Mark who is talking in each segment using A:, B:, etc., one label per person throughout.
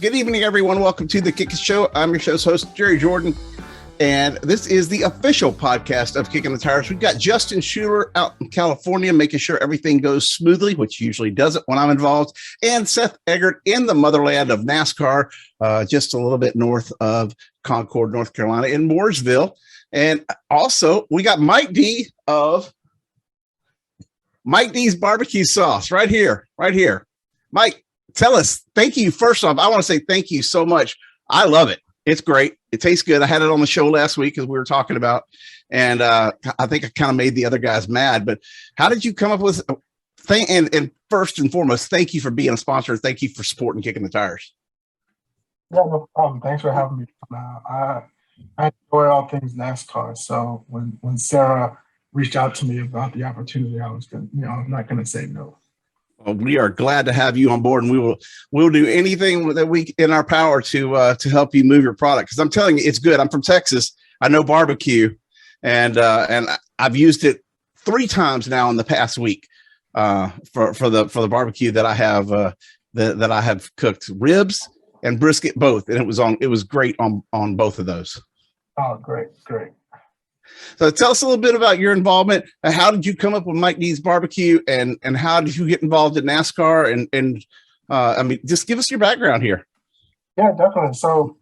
A: Good evening, everyone. Welcome to the Kickin' Show. I'm your show's host, Jerry Jordan, and this is the official podcast of Kicking the Tires. We've got Justin Schuoler out in California, making sure everything goes smoothly, which usually doesn't when I'm involved, and Seth Eggert in the motherland of NASCAR, just a little bit north of Concord, North Carolina, in Mooresville. And also, we got Mike D of Mike D's Barbecue Sauce right here. Mike, tell us, thank you. First off, I want to say thank you so much. I love it. It's great. It tastes good. I had it on the show last week as we were talking about, and I think I kind of made the other guys mad. But how did you come up with and first and foremost, thank you for being a sponsor. Thank you for supporting Kicking the Tires.
B: Yeah, no problem. Thanks for having me. I enjoy all things NASCAR. So when Sarah reached out to me about the opportunity, I was going, I'm not going to say no.
A: Well, we are glad to have you on board, and we'll do anything that we in our power to help you move your product. Because I'm telling you, it's good. I'm from Texas. I know barbecue, and I've used it 3 times now in the past week for the barbecue that I have that I have cooked ribs and brisket both, and it was great on both of those.
B: Oh, great.
A: So tell us a little bit about your involvement. How did you come up with Mike D's Barbecue, and how did you get involved in NASCAR? And I mean, just give us your background here.
B: Yeah, definitely. So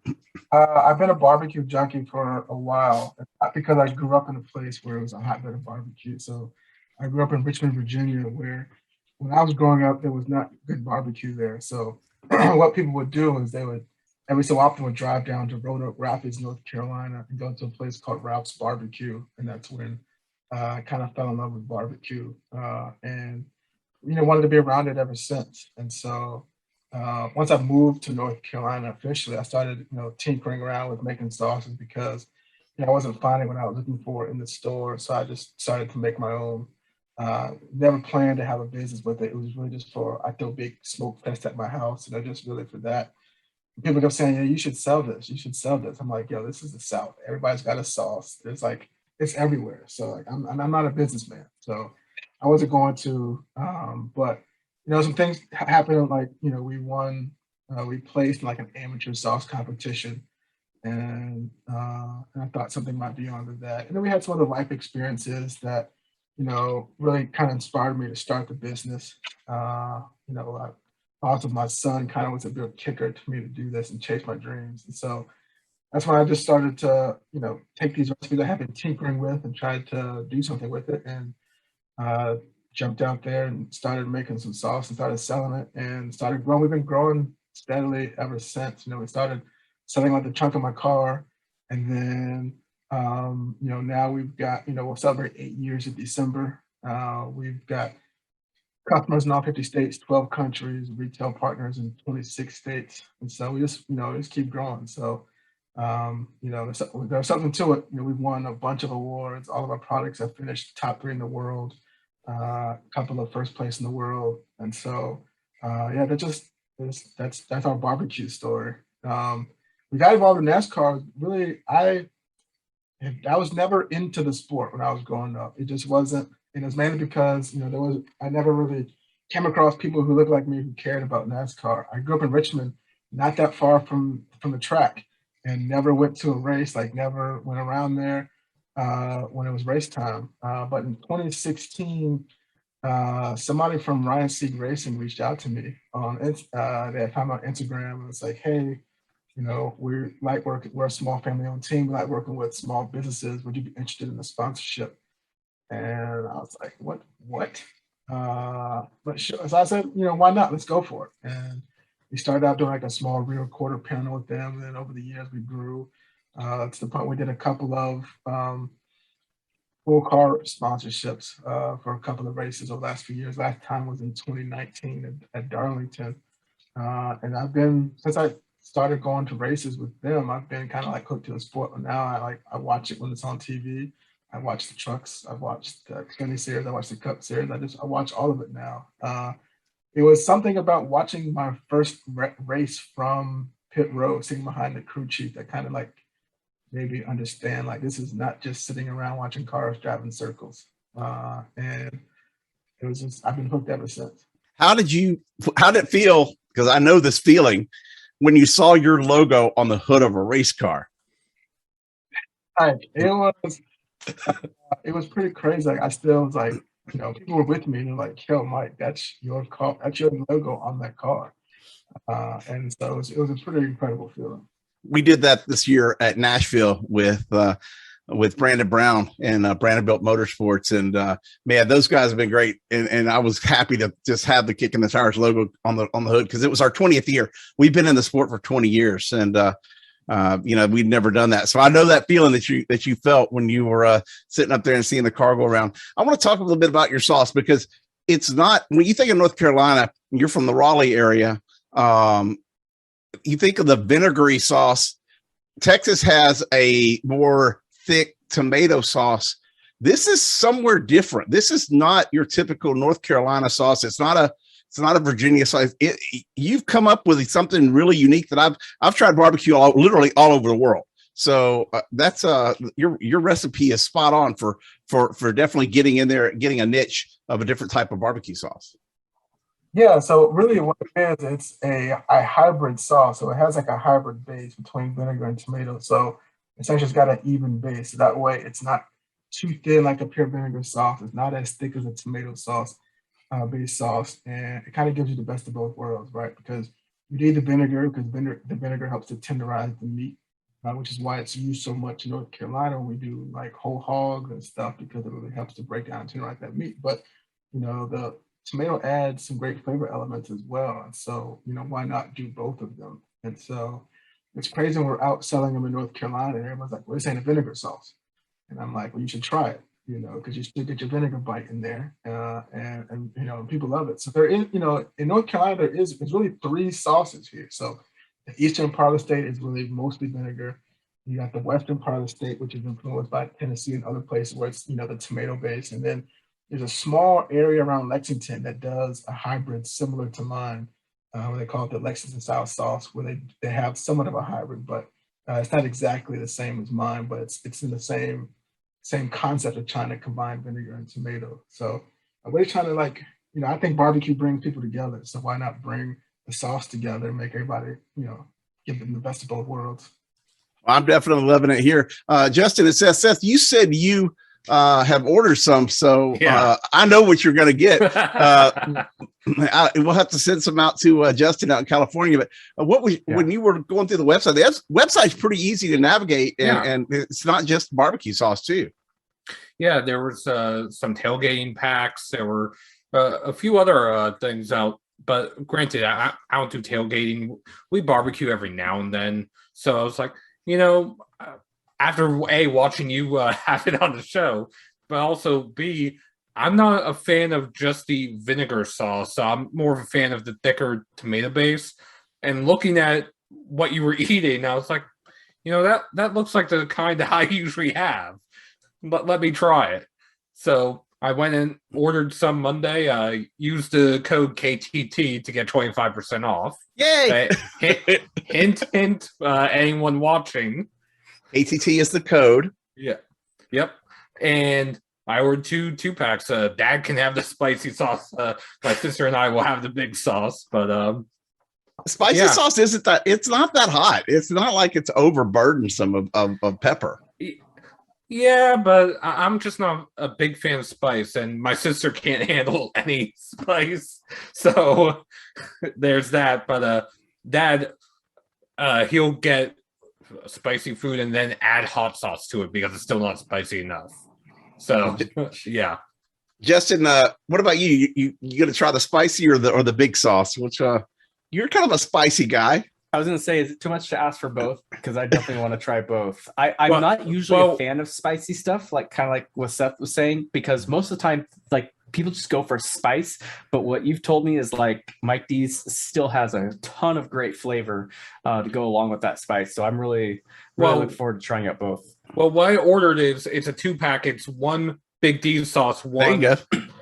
B: I've been a barbecue junkie for a while, because I grew up in a place where it was a hotbed of barbecue. So I grew up in Richmond, Virginia, where when I was growing up, there was not good barbecue there. So what people would do is they would every so often would drive down to Roanoke Rapids, North Carolina, and go to a place called Roush Barbecue. And that's when I kind of fell in love with barbecue, and wanted to be around it ever since. And so once I moved to North Carolina officially, I started tinkering around with making sauces because I wasn't finding what I was looking for in the store. So I just started to make my own. Never planned to have a business with it. It was really just I throw big smoke fest at my house, and I just really for that. People kept saying, you should sell this. You should sell this. I'm like, this is the South. Everybody's got a sauce. It's everywhere. So I'm not a businessman. So I wasn't going to, but some things happened. Like, we placed in like an amateur sauce competition, and I thought something might be onto that. And then we had some other life experiences that, really kind of inspired me to start the business. Also, my son kind of was a real kicker to me to do this and chase my dreams. And so that's when I just started to, take these recipes I have been tinkering with and tried to do something with it, and jumped out there and started making some sauce and started selling it and started growing. We've been growing steadily ever since. We started selling like the trunk of my car, and then, now we've got, we'll celebrate 8 years in December. We've got customers in all 50 states, 12 countries, retail partners in 26 states. And so we just keep growing. So, there's something to it. We've won a bunch of awards. All of our products have finished top 3 in the world, a couple of first place in the world. And so, that's our barbecue story. We got involved in NASCAR. Really, I was never into the sport when I was growing up. It just wasn't. And it's mainly because, I never really came across people who looked like me who cared about NASCAR. I grew up in Richmond, not that far from the track, and never went to a race, never went around there when it was race time. But in 2016, somebody from RFK Racing reached out to me they had found me on Instagram, and it's like, hey, we're a small family-owned team. We like working with small businesses. Would you be interested in a sponsorship? And I was like, what? But sure. So I said, why not? Let's go for it. And we started out doing like a small rear quarter panel with them. And then over the years, we grew to the point we did a couple of full car sponsorships for a couple of races over the last few years. Last time was in 2019 at Darlington. And I've been, since I started going to races with them, I've been kind of like hooked to the sport. But now I watch it when it's on TV. I watch the trucks. I watched the Xfinity Series. I watched the Cup Series. I watch all of it now. It was something about watching my first race from pit road, sitting behind the crew chief, that kind of maybe understand this is not just sitting around watching cars driving circles. And it was just I've been hooked ever since.
A: How did it feel because I know this feeling when you saw your logo on the hood of a race car.
B: Like it was pretty crazy. Like I still was like, people were with me and they're like, "Yo, Mike, that's your car. That's your logo on that car." And so it was a pretty incredible feeling.
A: We did that this year at Nashville with Brandon Brown and Brandonbuilt Motorsports, and man, those guys have been great. And I was happy to just have the Kicking the Tires logo on the hood because it was our 20th year. We've been in the sport for 20 years, and we'd never done that. So I know that feeling that you felt when you were sitting up there and seeing the car go around. I want to talk a little bit about your sauce because it's not, when you think of North Carolina, you're from the Raleigh area. You think of the vinegary sauce. Texas has a more thick tomato sauce. This is somewhere different. This is not your typical North Carolina sauce. It's not a Virginia sauce. You've come up with something really unique that I've tried barbecue literally all over the world. So that's your recipe is spot on for definitely getting in there, getting a niche of a different type of barbecue sauce.
B: Yeah, so really what it is, it's a hybrid sauce. So it has like a hybrid base between vinegar and tomato. So essentially it's got an even base. So that way it's not too thin like a pure vinegar sauce. It's not as thick as a tomato sauce based sauce. And it kind of gives you the best of both worlds, right? Because you need the vinegar because the vinegar helps to tenderize the meat, which is why it's used so much in North Carolina when we do like whole hogs and stuff, because it really helps to break down and tenderize that meat. But, the tomato adds some great flavor elements as well. And so, why not do both of them? And so it's crazy when we're out selling them in North Carolina and everyone's like, well, this ain't a vinegar sauce. And I'm like, well, you should try it, because you still get your vinegar bite in there. And people love it. So there is, in North Carolina, there's really 3 sauces here. So the eastern part of the state is really mostly vinegar. You got the western part of the state, which is influenced by Tennessee and other places where it's, the tomato base. And then there's a small area around Lexington that does a hybrid similar to mine. They call it the Lexington South sauce, where they have somewhat of a hybrid, but it's not exactly the same as mine, but it's in the same concept of trying to combine vinegar and tomato. So we're trying to I think barbecue brings people together. So why not bring the sauce together and make everybody, give them the best of both worlds.
A: I'm definitely loving it here. Justin, it says, Seth, you said you have ordered some, so I know what you're going to get. We'll have to send some out to Justin out in California. But when you were going through the website, the website's pretty easy to navigate, and it's not just barbecue sauce too.
C: Yeah, there was some tailgating packs. There were a few other things out. But granted, I don't do tailgating. We barbecue every now and then. So I was like, after watching you have it on the show, but also B, I'm not a fan of just the vinegar sauce. So I'm more of a fan of the thicker tomato base. And looking at what you were eating, I was like, that looks like the kind that I usually have. But let me try it. So I went and ordered some Monday. I used the code KTT to get 25% off.
A: Yay!
C: Hint, anyone watching.
A: ATT is the code.
C: Yeah. Yep. And I ordered two packs. Dad can have the spicy sauce. My sister and I will have the big sauce. But
A: spicy sauce isn't that? It's not that hot. It's not like it's overburdensome of pepper.
C: Yeah, but I'm just not a big fan of spice, and my sister can't handle any spice. So there's that. But Dad, he'll get spicy food and then add hot sauce to it because it's still not spicy enough. So yeah.
A: Justin, what about you? You gonna try the spicy or the big sauce? Which you're kind of a spicy guy.
D: I was gonna say, is it too much to ask for both? Because I definitely want to try both. I'm not usually a fan of spicy stuff, like kind of like what Seth was saying, because most of the time, like people just go for spice. But what you've told me is like Mike D's still has a ton of great flavor to go along with that spice. So I'm really looking forward to trying out both.
C: Well, what I ordered it's a 2-pack. It's one Big D sauce, one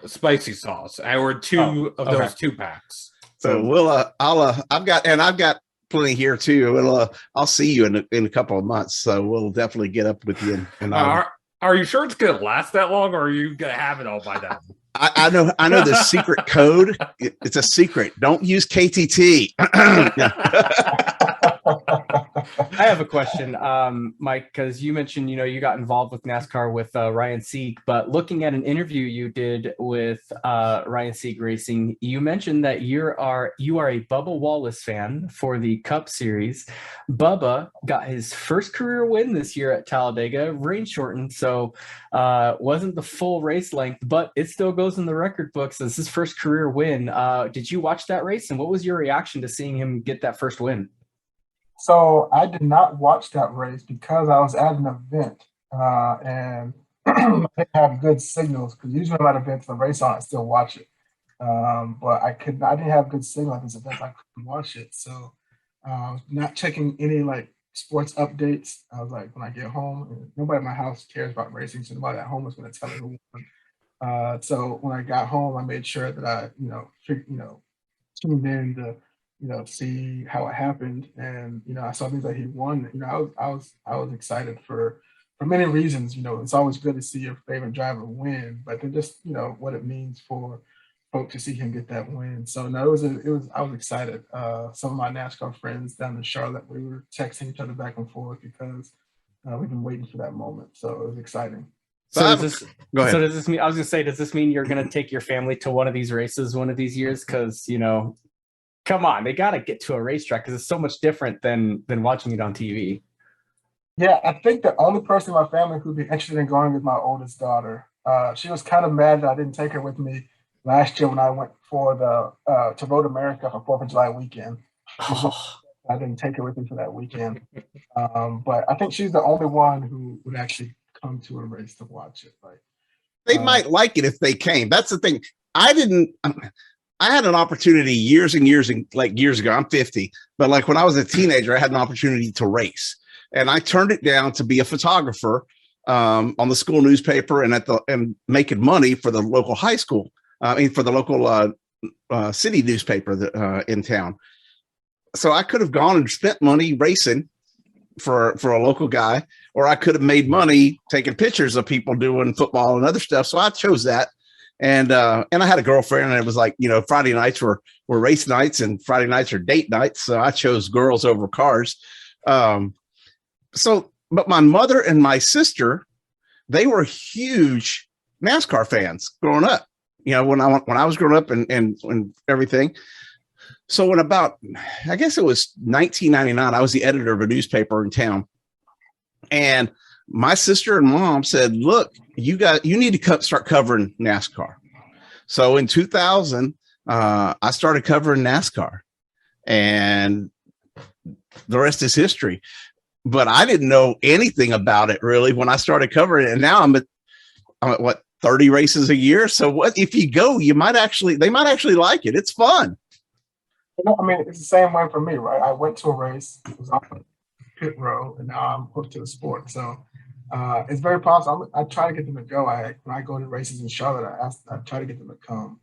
C: spicy sauce. I ordered two of those 2-packs.
A: So I've got plenty here too. I'll see you in a couple of months, so we'll definitely get up with you. And
C: are you sure it's gonna last that long, or are you gonna have it all by then?
A: I know the secret code. It's a secret. Don't use KTT.
D: I have a question, Mike, because you mentioned, you got involved with NASCAR with Ryan Sieg, but looking at an interview you did with Ryan Sieg Racing, you mentioned that you are a Bubba Wallace fan for the Cup Series. Bubba got his first career win this year at Talladega, rain shortened, so wasn't the full race length, but it still goes in the record books as his first career win. Did you watch that race, and what was your reaction to seeing him get that first win?
B: So I did not watch that race because I was at an event and I didn't have good signals, because usually I'm at events, the race on, I still watch it. But I didn't have good signal at this event. I couldn't watch it. So not checking any like sports updates. I was like, when I get home, nobody at my house cares about racing, so nobody at home was going to tell me who won. So when I got home, I made sure that I, tuned in to, see how it happened. And, I saw things that he won. I was excited for many reasons. It's always good to see your favorite driver win, but then just, what it means for folks to see him get that win. So no, I was excited. Some of my NASCAR friends down in Charlotte, we were texting each other back and forth because we've been waiting for that moment. So it was exciting.
D: So does this mean, I was gonna say, does this mean you're gonna take your family to one of these races one of these years? Because come on, they got to get to a racetrack because it's so much different than watching it on TV.
B: Yeah, I think the only person in my family who'd be interested in going is my oldest daughter. She was kind of mad that I didn't take her with me last year when I went for the to Road America for 4th of July weekend. I didn't take her with me for that weekend. But I think she's the only one who would actually come to a race to watch it. Like,
A: they might like it if they came. That's the thing. I had an opportunity years ago. I'm 50, but like when I was a teenager, I had an opportunity to race, and I turned it down to be a photographer on the school newspaper and making money for the local high school. For the local city newspaper in town. So I could have gone and spent money racing for a local guy, or I could have made money taking pictures of people doing football and other stuff. So I chose that. And I had a girlfriend, and it was like, Friday nights were race nights and Friday nights are date nights. So I chose girls over cars. But my mother and my sister, they were huge NASCAR fans growing up, when I was growing up and everything. So when I guess it was 1999, I was the editor of a newspaper in town, and my sister and mom said, look, you need to start covering NASCAR. So in 2000, I started covering NASCAR, and the rest is history. But I didn't know anything about it really when I started covering it. And now I'm at what, 30 races a year. So what if you go, they might actually like it. It's fun.
B: It's the same way for me, right? I went to a race, it was off the pit row, and now I'm hooked to the sport. So it's very possible. I try to get them to go. When I go to races in Charlotte, I try to get them to come.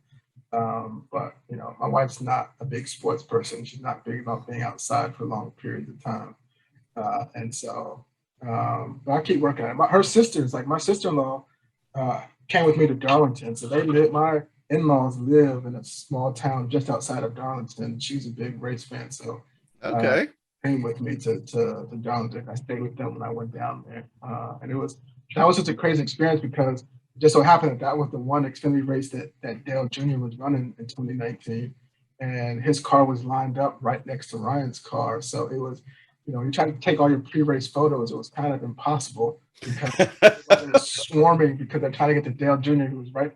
B: But my wife's not a big sports person. She's not big about being outside for long periods of time. And so but I keep working on it. Her sisters, like my sister-in-law, came with me to Darlington. So my in-laws live in a small town just outside of Darlington. She's a big race fan. So
A: okay.
B: Came with me to Darlington. I stayed with them when I went down there. And that was such a crazy experience because it just so happened that was the one Xfinity race that Dale Jr. was running in 2019. And his car was lined up right next to Ryan's car. So it was, you try to take all your pre-race photos, it was kind of impossible because it was swarming because they're trying to get to Dale Jr.,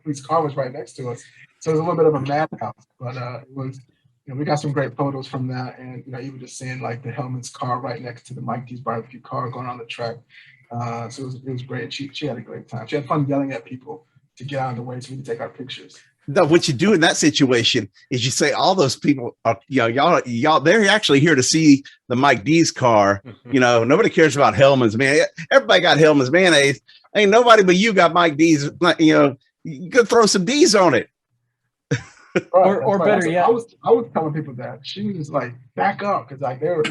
B: whose car was right next to us. So it was a little bit of a madhouse, but it was, we got some great photos from that. And, even just seeing like the Hellman's car right next to the Mike D's barbecue car going on the track. So it was great. She had a great time. She had fun yelling at people to get out of the way so we could take our pictures.
A: No, what you do in that situation is you say all those people are, y'all, they're actually here to see the Mike D's car. Nobody cares about Hellman's, man. Everybody got Hellman's mayonnaise. Ain't nobody but you got Mike D's. You could throw some D's on it.
B: Right,
D: or better yet,
B: I was telling people that she was like, back up, because like they were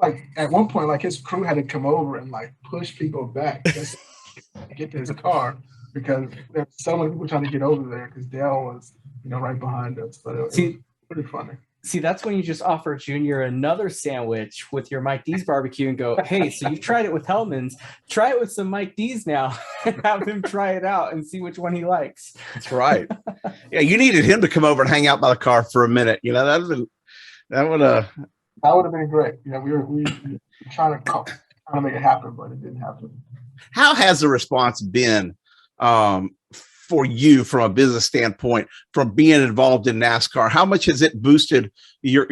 B: like at one point like his crew had to come over and like push people back just to get to his car. because there's so many people trying to get over there because Dale was, right behind us. But it was pretty funny.
D: See, that's when you just offer Junior another sandwich with your Mike D's barbecue and go, hey, so you've tried it with Hellman's, try it with some Mike D's now and have him try it out and see which one he likes.
A: That's right. Yeah, you needed him to come over and hang out by the car for a minute. That would
B: have been great. We were trying to make it happen, but it didn't happen.
A: How has the response been for you from a business standpoint, from being involved in NASCAR? How much has it boosted your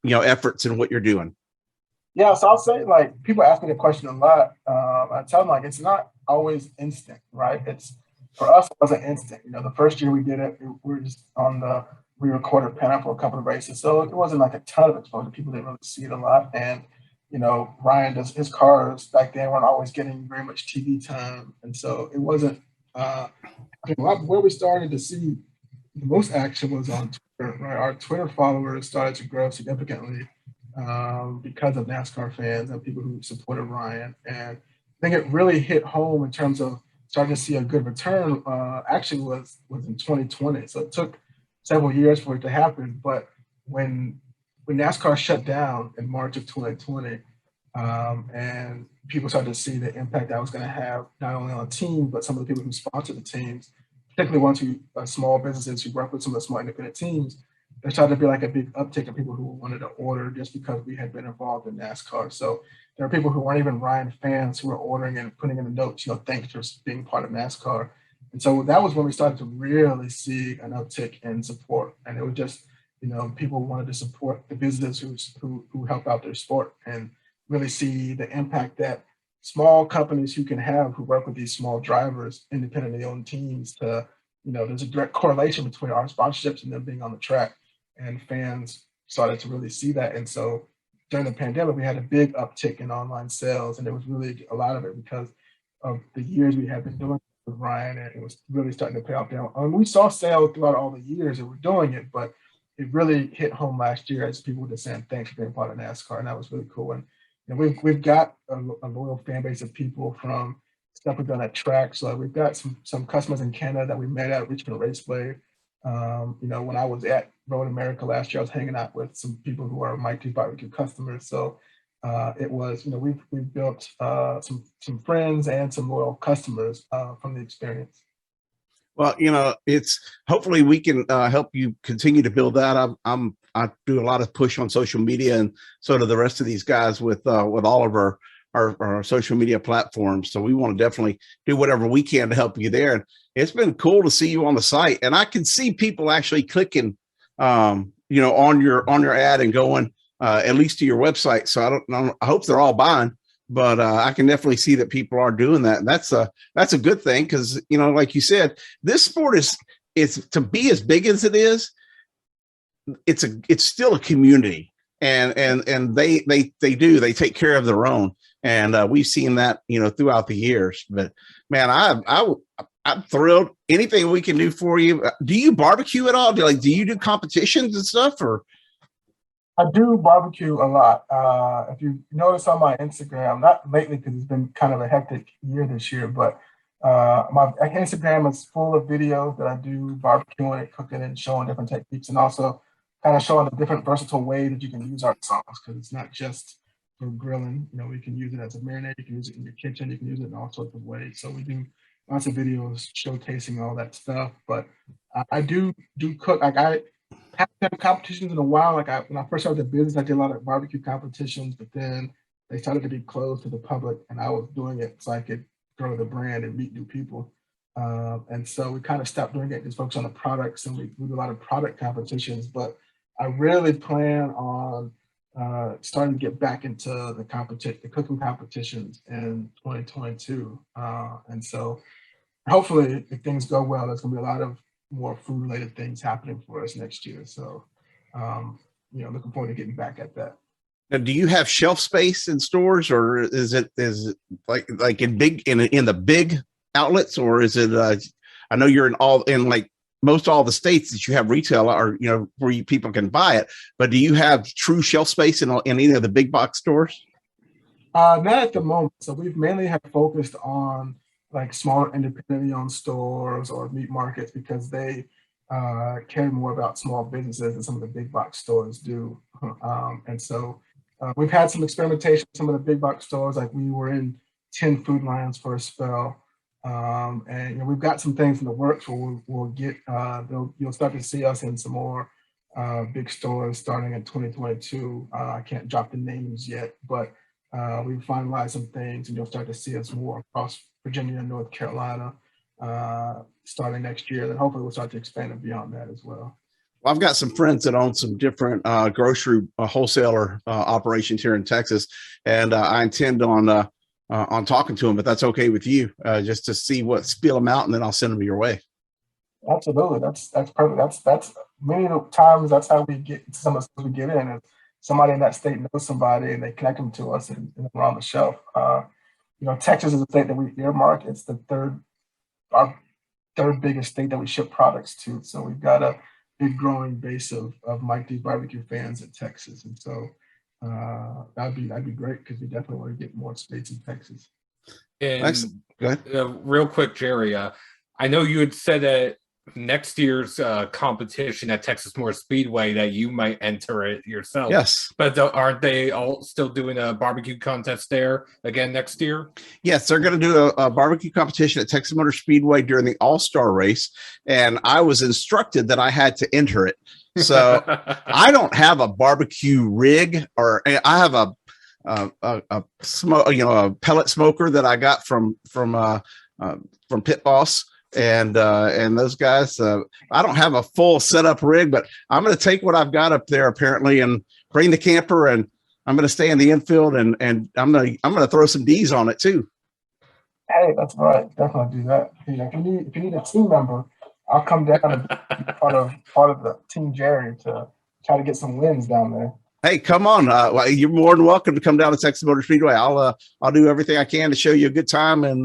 A: efforts and what you're doing?
B: Yeah, so I'll say, like, people ask me the question a lot. I tell them, like, it's not always instant, right? For us, it wasn't instant. The first year we did it, we were just we recorded panel for a couple of races, so it wasn't like a ton of exposure. People didn't really see it a lot, and Ryan does his cars back then weren't always getting very much TV time, and so it wasn't. Where we started to see the most action was on Twitter, right? Our Twitter followers started to grow significantly because of NASCAR fans and people who supported Ryan. And I think it really hit home in terms of starting to see a good return. Actually was in 2020. So it took several years for it to happen. But when NASCAR shut down in March of 2020, and people started to see the impact that was going to have not only on the team, but some of the people who sponsored the teams, particularly ones who small businesses who work with some of the small independent teams. There started to be like a big uptick of people who wanted to order just because we had been involved in NASCAR. So there are people who weren't even Ryan fans who were ordering and putting in the notes, thanks for being part of NASCAR. And so that was when we started to really see an uptick in support. And it was just, people wanted to support the businesses who help out their sport and really see the impact that small companies who work with these small drivers, independently owned teams there's a direct correlation between our sponsorships and them being on the track, and fans started to really see that. And so during the pandemic, we had a big uptick in online sales, and it was really a lot of it because of the years we had been doing with Ryan, and it was really starting to pay off now. We saw sales throughout all the years that we're doing it, but it really hit home last year as people were just saying, thanks for being part of NASCAR. And that was really cool. And we've got a loyal fan base of people from stuff we've done at tracks. So we've got some customers in Canada that we met at Richmond Raceway. When I was at Road America last year, I was hanging out with some people who are Mike D's barbecue customers. So it was, we've built some friends and some loyal customers from the experience.
A: Well, it's hopefully we can help you continue to build that. I do a lot of push on social media, and so do the rest of these guys with all of our social media platforms. So we want to definitely do whatever we can to help you there. And it's been cool to see you on the site, and I can see people actually clicking, on your ad and going at least to your website. So I don't know. I hope they're all buying. But I can definitely see that people are doing that. And that's a good thing because, like you said, this sport is to be as big as it is. It's still a community, and they take care of their own. And we've seen that, throughout the years. But man, I'm thrilled. Anything we can do for you. Do you barbecue at all? Do you do competitions and stuff, or?
B: I do barbecue a lot. If you notice on my Instagram, not lately because it's been kind of a hectic year this year, but my Instagram is full of videos that I do barbecuing, cooking, and showing different techniques, and also kind of showing the different versatile ways that you can use our sauce, because it's not just for grilling. You can use it as a marinade, you can use it in your kitchen, you can use it in all sorts of ways. So we do lots of videos showcasing all that stuff. But I do cook. Like I haven't done competitions in a while. Like when I first started the business, I did a lot of barbecue competitions, but then they started to be closed to the public, and I was doing it so I could grow the brand and meet new people. And so we kind of stopped doing it, just focus on the products, and we do a lot of product competitions. But I really plan on starting to get back into the cooking competitions in 2022. And so hopefully, if things go well, there's going to be a lot of more food-related things happening for us next year. So, looking forward to getting back at that.
A: Now, do you have shelf space in stores, or is it like in the big outlets, or is it? I know you're in like most all the states that you have retail, or where people can buy it. But do you have true shelf space in any of the big box stores?
B: Not at the moment. So we've mainly have focused on like smaller independently owned stores or meat markets because they care more about small businesses than some of the big box stores do. And so we've had some experimentation with some of the big box stores, like we were in 10 Food Lions for a spell. And we've got some things in the works where we'll get, you'll start to see us in some more big stores starting in 2022. I can't drop the names yet, but we've finalized some things and you'll start to see us more across Virginia and North Carolina starting next year. Then hopefully we'll start to expand it beyond that as well.
A: Well, I've got some friends that own some different grocery wholesaler operations here in Texas, and I intend on talking to them, if that's okay with you, just to see what, spill them out, and then I'll send them your way.
B: Absolutely, that's perfect. That's many of the times that's how we get some of the stuff we get in. And somebody in that state knows somebody, and they connect them to us, and we're on the shelf. Texas is a state that we earmark. It's our third biggest state that we ship products to. So we've got a big growing base of Mike D's barbecue fans in Texas, and so that'd be great because we definitely want to get more states in Texas.
C: And
A: go ahead.
C: Real quick, Jerry, I know you had said that next year's competition at Texas Motor Speedway that you might enter it yourself.
A: Yes.
C: But aren't they all still doing a barbecue contest there again next year?
A: Yes, they're going to do a barbecue competition at Texas Motor Speedway during the All-Star race, and I was instructed that I had to enter it. So I don't have a barbecue rig, or I have a pellet smoker that I got from Pit Boss. And those guys, I don't have a full setup rig, but I'm going to take what I've got up there apparently and bring the camper, and I'm going to stay in the infield, and I'm going to throw some D's on it too.
B: Hey, that's right. Definitely do that. If you need a team member, I'll come down and be part of the Team Jerry to try to get some wins down there.
A: Hey, come on! You're more than welcome to come down to Texas Motor Speedway. I'll do everything I can to show you a good time, and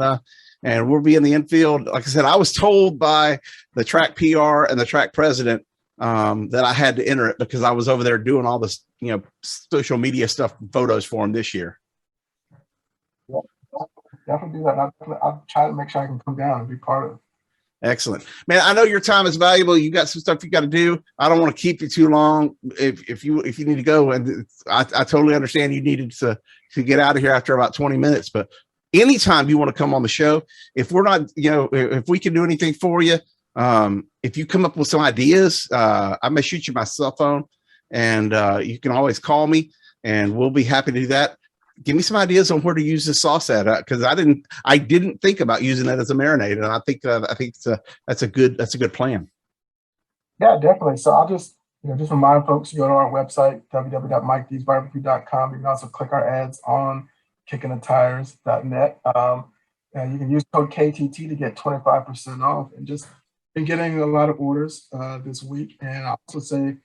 A: we'll be in the infield. Like I said, I was told by the track PR and the track president that I had to enter it because I was over there doing all this, social media stuff, photos for him this year.
B: Yeah, definitely do that. I'll try to make sure I can come down and be part of it.
A: Excellent, man. I know your time is valuable. You got some stuff you got to do. I don't want to keep you too long. If you need to go, and I totally understand you needed to get out of here after about 20 minutes, but anytime you want to come on the show, if we're not, if we can do anything for you, if you come up with some ideas, I may shoot you my cell phone, and you can always call me, and we'll be happy to do that. Give me some ideas on where to use this sauce at, because I didn't think about using it as a marinade, and I think that's a good plan.
B: Yeah, definitely. So I'll just remind folks to go to our website, www.mikedsbarbecue.com. You can also click our ads on kickingthetires.net. And you can use code KTT to get 25% off, and just been getting a lot of orders this week. And I'll also say,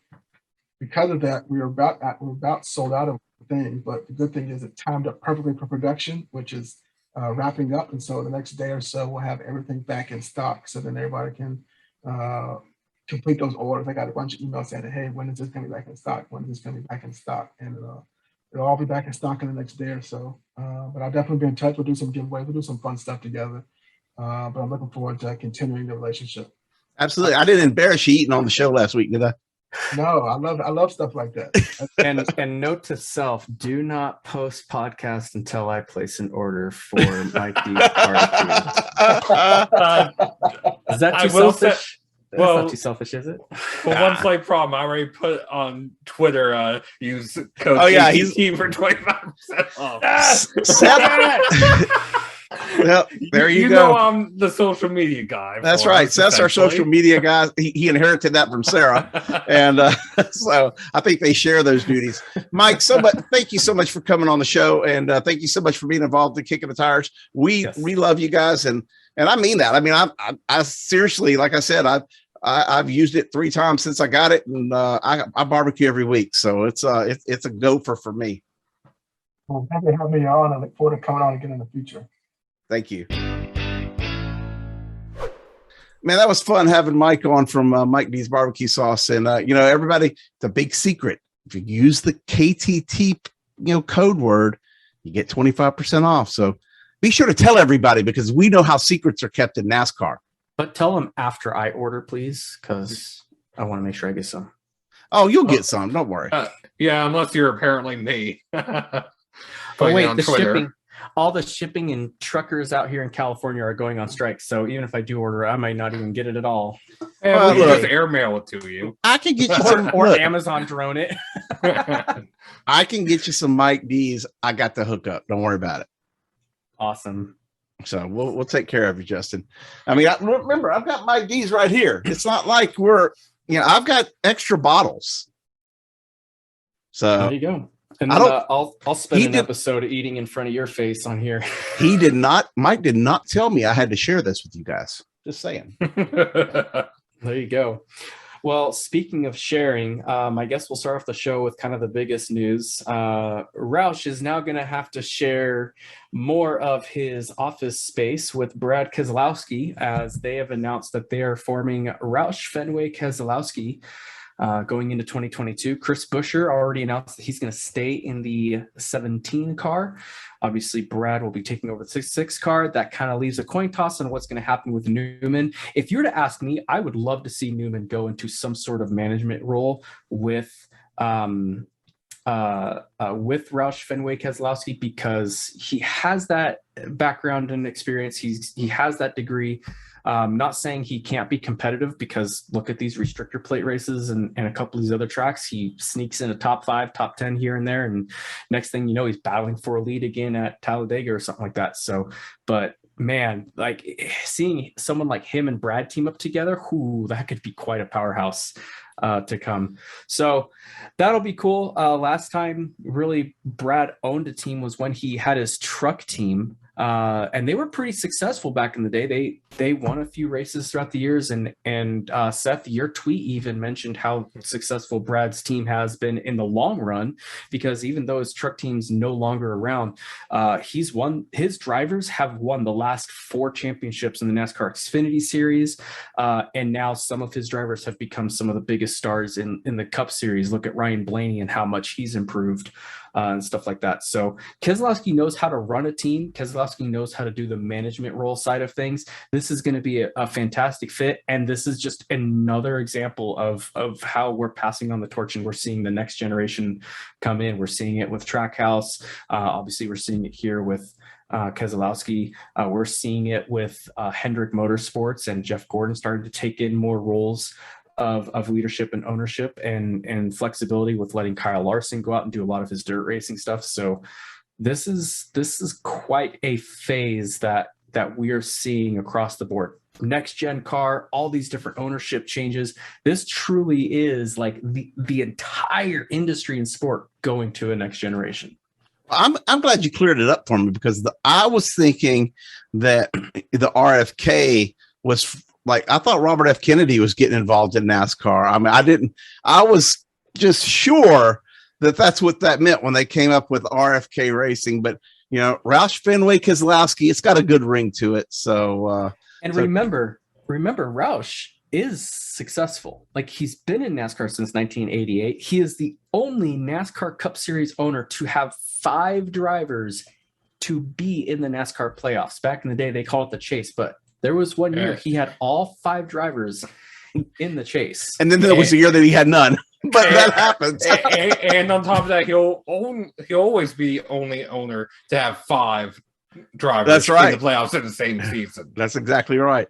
B: because of that, we're about sold out of things, but the good thing is it timed up perfectly for production, which is wrapping up. And so the next day or so, we'll have everything back in stock, so then everybody can complete those orders. I got a bunch of emails saying, hey, when is this going to be back in stock? When is this going to be back in stock? And it'll all be back in stock in the next day or so. But I'll definitely be in touch. We'll do some giveaways. We'll do some fun stuff together. But I'm looking forward to continuing the relationship.
A: Absolutely. I didn't embarrass you eating on the show last week, did I?
B: No, I love stuff like that.
D: And note to self: do not post podcast until I place an order for Mike D's barbecue. Is that too selfish? That's not too selfish, is it?
C: Well, one slight problem. I already put on Twitter. Use code KTT for 25% off.
A: Well, there you go.
C: You know I'm the social media guy.
A: That's right. Seth's our social media guy. He inherited that from Sarah. And so I think they share those duties. Mike, thank you so much for coming on the show. And thank you so much for being involved in Kicking the Tires. We love you guys. And I mean that. I mean, I seriously, like I said, I've used it 3 times since I got it. And I barbecue every week. So it's a gopher for me.
B: Well, thank you for having me on. I look forward to coming on again in the future.
A: Thank you. Man, that was fun having Mike on from Mike D's Barbecue Sauce. And, everybody, it's a big secret. If you use the KTT, code word, you get 25% off. So be sure to tell everybody because we know how secrets are kept in NASCAR.
D: But tell them after I order, please, because I want to make sure I get some.
A: Oh, you'll get some. Don't worry.
C: Yeah, unless you're apparently me.
D: Oh, wait, the shipping. All the shipping and truckers out here in California are going on strike. So even if I do order, I might not even get it at all.
C: Yeah, we can just airmail it to you.
A: I can get you some.
D: Or Amazon drone it.
A: I can get you some Mike D's. I got the hookup. Don't worry about it.
D: Awesome.
A: So we'll take care of you, Justin. I mean, remember, I've got Mike D's right here. It's not like I've got extra bottles. So
D: there you go. And then, I'll spend an episode eating in front of your face on here.
A: Mike did not tell me I had to share this with you guys. Just saying.
D: There you go. Well, speaking of sharing, I guess we'll start off the show with kind of the biggest news. Roush is now going to have to share more of his office space with Brad Keselowski, as they have announced that they are forming Roush Fenway Keselowski going into 2022. Chris Buescher already announced that he's going to stay in the 17 car. Obviously, Brad will be taking over the 66 car. That kind of leaves a coin toss on what's going to happen with Newman. If you were to ask me, I would love to see Newman go into some sort of management role with Roush Fenway Keselowski, because he has that background and experience. He has that degree. Not saying he can't be competitive, because look at these restrictor plate races and a couple of these other tracks. He sneaks in a top 5, top 10 here and there. And next thing you know, he's battling for a lead again at Talladega or something like that. So, but man, like seeing someone like him and Brad team up together, that could be quite a powerhouse to come. So that'll be cool. Last time really Brad owned a team was when he had his truck team. And they were pretty successful back in the day. They won a few races throughout the years, and Seth, your tweet even mentioned how successful Brad's team has been in the long run, because even though his truck team's no longer around, his drivers have won the last 4 championships in the NASCAR Xfinity Series, and now some of his drivers have become some of the biggest stars in the Cup Series. Look at Ryan Blaney and how much he's improved. And stuff like that. So Keselowski knows how to run a team. Keselowski knows how to do the management role side of things. This is going to be a fantastic fit. And this is just another example of how we're passing on the torch, and we're seeing the next generation come in. We're seeing it with Trackhouse. Obviously, we're seeing it here with Keselowski. We're seeing it with Hendrick Motorsports and Jeff Gordon starting to take in more roles of leadership and ownership and flexibility, with letting Kyle Larson go out and do a lot of his dirt racing stuff. So this is quite a phase that we are seeing across the board. Next gen car, all these different ownership changes. This truly is like the entire industry and sport going to a next generation.
A: I'm glad you cleared it up for me, because I was thinking that the RFK was like, I thought Robert F. Kennedy was getting involved in NASCAR. I mean, I was just sure that that's what that meant when they came up with RFK Racing. But, Roush Fenway Keselowski, it's got a good ring to it. So,
D: remember, Roush is successful. Like, he's been in NASCAR since 1988. He is the only NASCAR Cup Series owner to have 5 drivers to be in the NASCAR playoffs. Back in the day, they call it the chase, but there was one year he had all 5 drivers in the chase. And then there was a year that he had none. But that happens.
C: And on top of that, he'll always be the only owner to have 5 drivers.
A: That's right.
C: In the playoffs in the same season.
A: That's exactly right.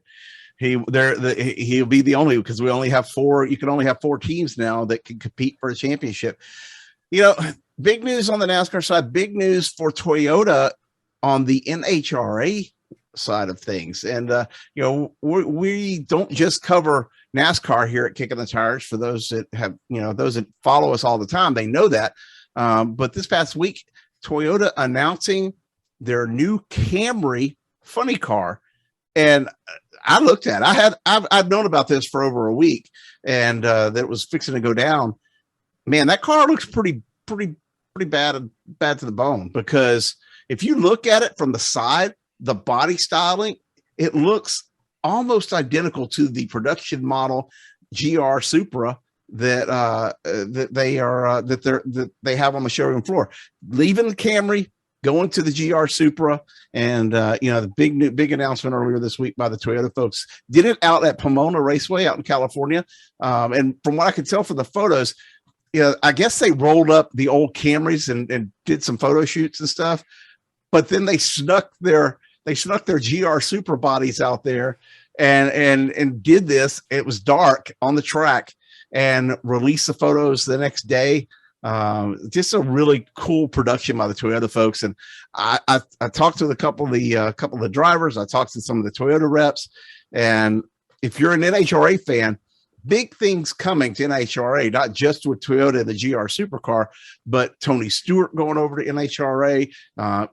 A: He'll be the only, because we only have 4. You can only have 4 teams now that can compete for a championship. Big news on the NASCAR side. Big news for Toyota on the NHRA side of things. And we don't just cover NASCAR here at Kicking the Tires. For those that have those that follow us all the time, they know that. But this past week, Toyota announcing their new Camry funny car, and I looked at it. I've known about this for over a week, and that it was fixing to go down. Man, that car looks pretty bad to the bone, because if you look at it from the side, the body styling, it looks almost identical to the production model GR Supra that they have on the showroom floor. Leaving the Camry going to the GR Supra, and the big announcement earlier this week by the Toyota folks did it out at Pomona Raceway out in California. And from what I could tell from the photos, I guess they rolled up the old Camrys and did some photo shoots and stuff, but then they snuck their GR Supra bodies out there and did this. It was dark on the track and released the photos the next day. Just a really cool production by the Toyota folks. And I talked to a couple of the drivers. I talked to some of the Toyota reps, and if you're an NHRA fan, big things coming to NHRA, not just with Toyota, the GR supercar, but Tony Stewart going over to NHRA,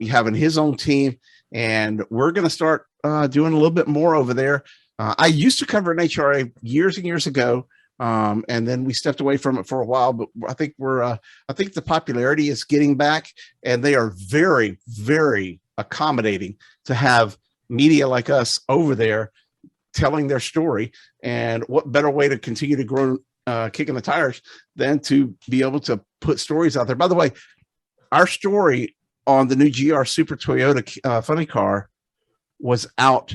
A: having his own team. And we're going to start doing a little bit more over there. I used to cover NHRA years and years ago. And then we stepped away from it for a while, but I think I think the popularity is getting back, and they are very, very accommodating to have media like us over there telling their story. And what better way to continue to grow Kicking the Tires than to be able to put stories out there. By the way, our story on the new GR Super Toyota funny car was out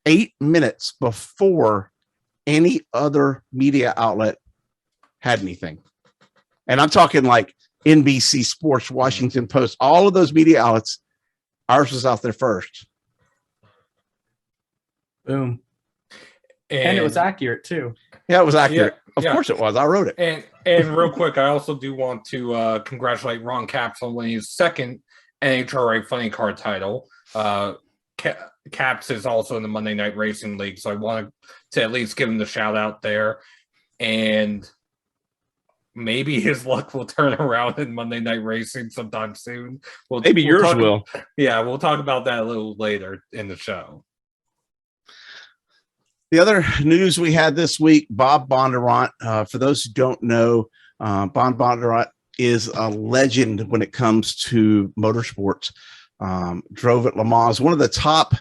A: 8 minutes before any other media outlet had anything. And I'm talking like NBC Sports, Washington Post, all of those media outlets. Ours was out there first.
D: Boom. And it was accurate too.
A: Yeah, it was accurate. Of course it was. I wrote it.
C: And real quick, I also do want to congratulate Ron Capps on winning his second NHRA funny car title. Caps is also in the Monday Night Racing League, so I wanted to at least give him the shout out there. And maybe his luck will turn around in Monday Night Racing sometime soon.
A: Maybe yours will.
C: Yeah, we'll talk about that a little later in the show.
A: The other news we had this week, Bob Bondurant. For those who don't know, Bob Bondurant is a legend when it comes to motorsports. Drove at Le Mans, one of the top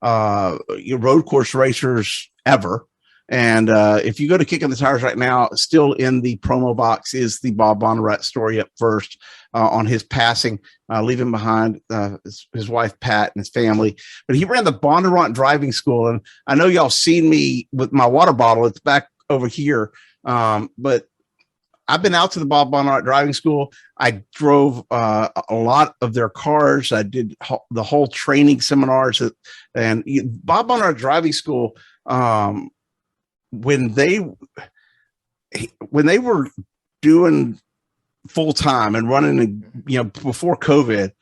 A: road course racers ever. And if you go to Kicking the Tires right now, still in the promo box is the Bob Bondurant story up first on his passing, leaving behind his wife, Pat, and his family. But he ran the Bondurant driving school. And I know y'all seen me with my water bottle. It's back over here. But I've been out to the Bob Bondurant driving school. I drove a lot of their cars. I did the whole training seminars. And Bob Bondurant driving school, when they were doing full time and running, before COVID,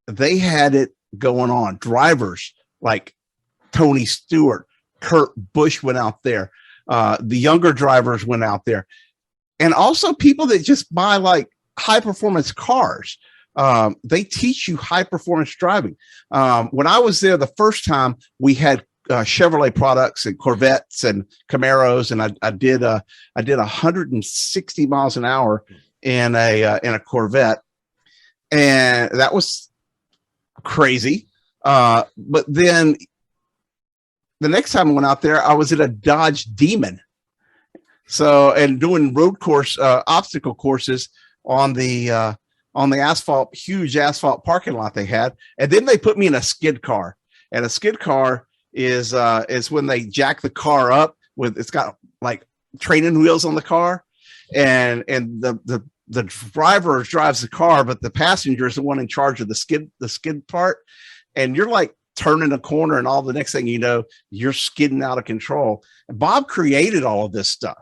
A: they had it going on. Drivers like Tony Stewart, Kurt Busch went out there. The younger drivers went out there. And also people that just buy like high performance cars. They teach you high performance driving. When I was there the first time, we had Chevrolet products and Corvettes and Camaros, and I did 160 miles an hour in a Corvette, and that was crazy. But then the next time I went out there, I was at a Dodge Demon. So, and doing road course, obstacle courses on the asphalt, huge asphalt parking lot they had. And then they put me in a skid car, and a skid car is when they jack the car up it's got like training wheels on the car, and the driver drives the car, but the passenger is the one in charge of the skid part. And you're like turning a corner, and all the next thing you know, you're skidding out of control. And Bob created all of this stuff.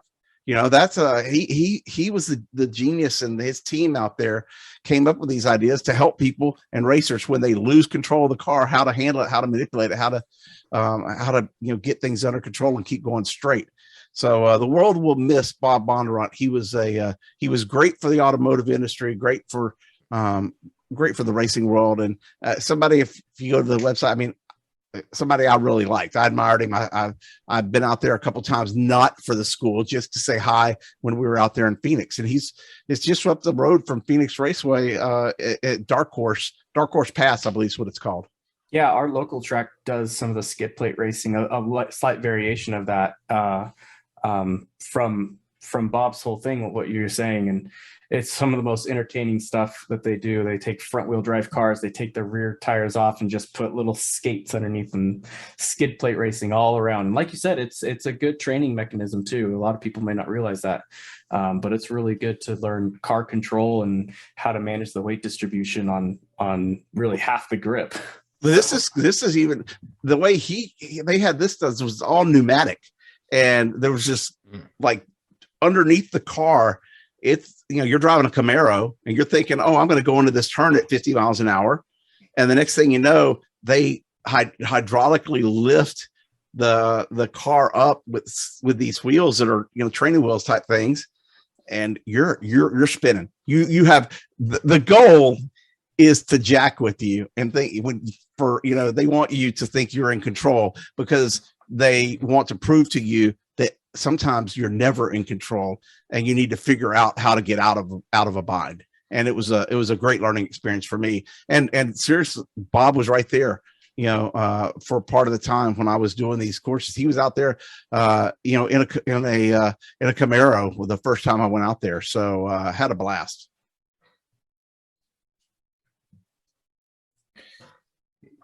A: That's he was the genius, and his team out there came up with these ideas to help people and racers when they lose control of the car, how to handle it, how to manipulate it, how to get things under control and keep going straight. So the world will miss Bob Bondurant. He was great for the automotive industry, great for the racing world, and somebody, if you go to the website, somebody I really liked. I admired him. I've been out there a couple times, not for the school, just to say hi when we were out there in Phoenix. And it's just up the road from Phoenix Raceway at Dark Horse Pass, I believe is what it's called.
D: Yeah, our local track does some of the skid plate racing, a slight variation of that from from Bob's whole thing, what you're saying, and it's some of the most entertaining stuff that they do. They take front wheel drive cars, they take the rear tires off and just put little skates underneath them, skid plate racing all around. And like you said, it's a good training mechanism too. A lot of people may not realize that, but it's really good to learn car control and how to manage the weight distribution on really half the grip.
A: This is even the way they had this was all pneumatic, and there was just like underneath the car. It's, you're driving a Camaro and you're thinking, oh, I'm going to go into this turn at 50 miles an hour. And the next thing you know, they hydraulically lift the car up with these wheels that are, training wheels type things. And you're spinning. You have the goal is to jack with you and they want you to think you're in control, because they want to prove to you that sometimes you're never in control and you need to figure out how to get out of a bind. And it was a great learning experience for me. And seriously, Bob was right there, for part of the time when I was doing these courses. He was out there, in a Camaro the first time I went out there. So had a blast.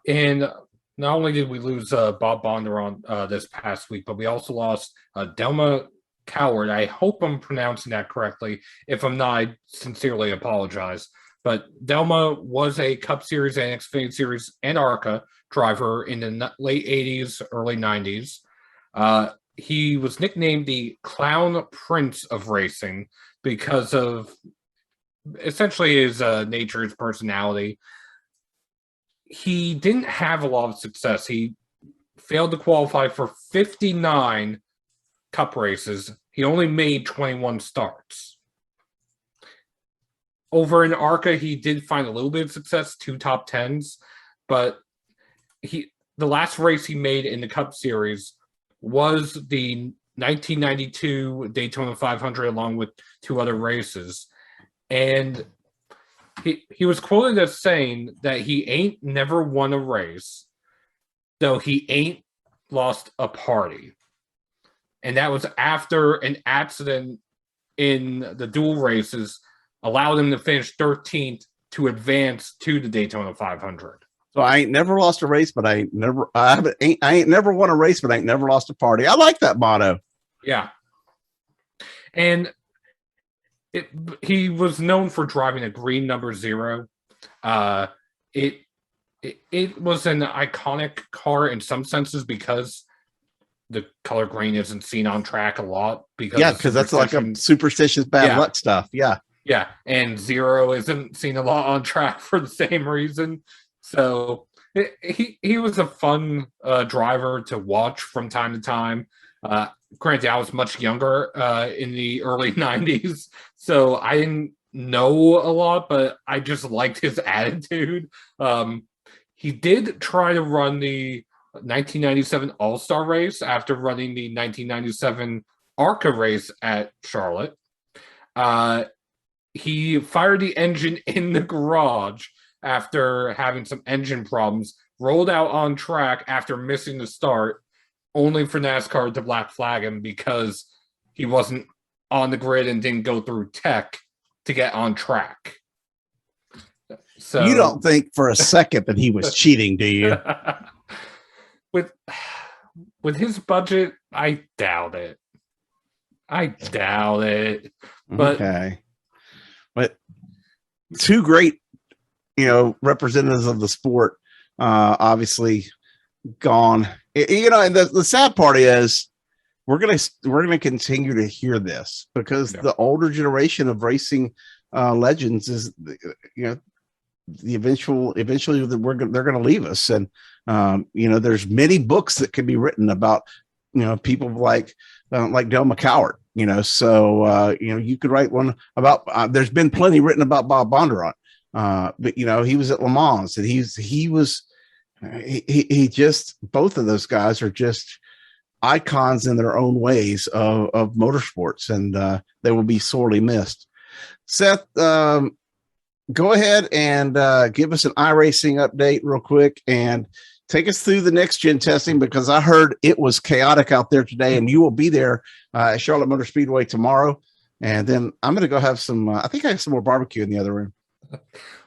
C: And not only did we lose Bob Bonder on this past week, but we also lost Delma Coward. I hope I'm pronouncing that correctly. If I'm not, I sincerely apologize. But Delma was a Cup Series and Xfinity Series and ARCA driver in the late 80s, early 90s. He was nicknamed the Clown Prince of Racing because of essentially his nature, his personality. He didn't have a lot of success. He failed to qualify for 59 Cup races. He only made 21 starts. Over in ARCA, he did find a little bit of success, 2 top 10s, but the last race he made in the Cup Series was the 1992 Daytona 500, along with 2 other races. And he was quoted as saying that he ain't never won a race, though he ain't lost a party. And that was after an accident in the dual races allowed him to finish 13th to advance to the Daytona 500.
A: So I ain't never lost a race, but I ain't never won a race, but I ain't never lost a party. I like that motto.
C: Yeah. And he was known for driving a green number 0. It was an iconic car in some senses because the color green isn't seen on track a lot. Because
A: that's like a superstitious bad luck stuff. Yeah.
C: Yeah, and 0 isn't seen a lot on track for the same reason. So he was a fun driver to watch from time to time. Granted, I was much younger in the early 90s, so I didn't know a lot, but I just liked his attitude. He did try to run the 1997 All-Star race after running the 1997 ARCA race at Charlotte. He fired the engine in the garage after having some engine problems, rolled out on track after missing the start, only for NASCAR to black flag him because he wasn't on the grid and didn't go through tech to get on track. So
A: you don't think for a second that he was cheating, do you?
C: With his budget, I doubt it. But
A: okay. But 2 great, representatives of the sport, obviously gone. And the sad part is we're gonna continue to hear this because the older generation of racing legends is, eventually they're gonna leave us, and there's many books that can be written about people like Del McCowart. So you could write one about. There's been plenty written about Bob Bondurant, but he was at Le Mans, and he just, both of those guys are just icons in their own ways of motorsports, and they will be sorely missed. Seth, go ahead and give us an iRacing update real quick, and take us through the next gen testing, because I heard it was chaotic out there today, and you will be there at Charlotte Motor Speedway tomorrow. And then I'm going to go have some, I think I have some more barbecue in the other room.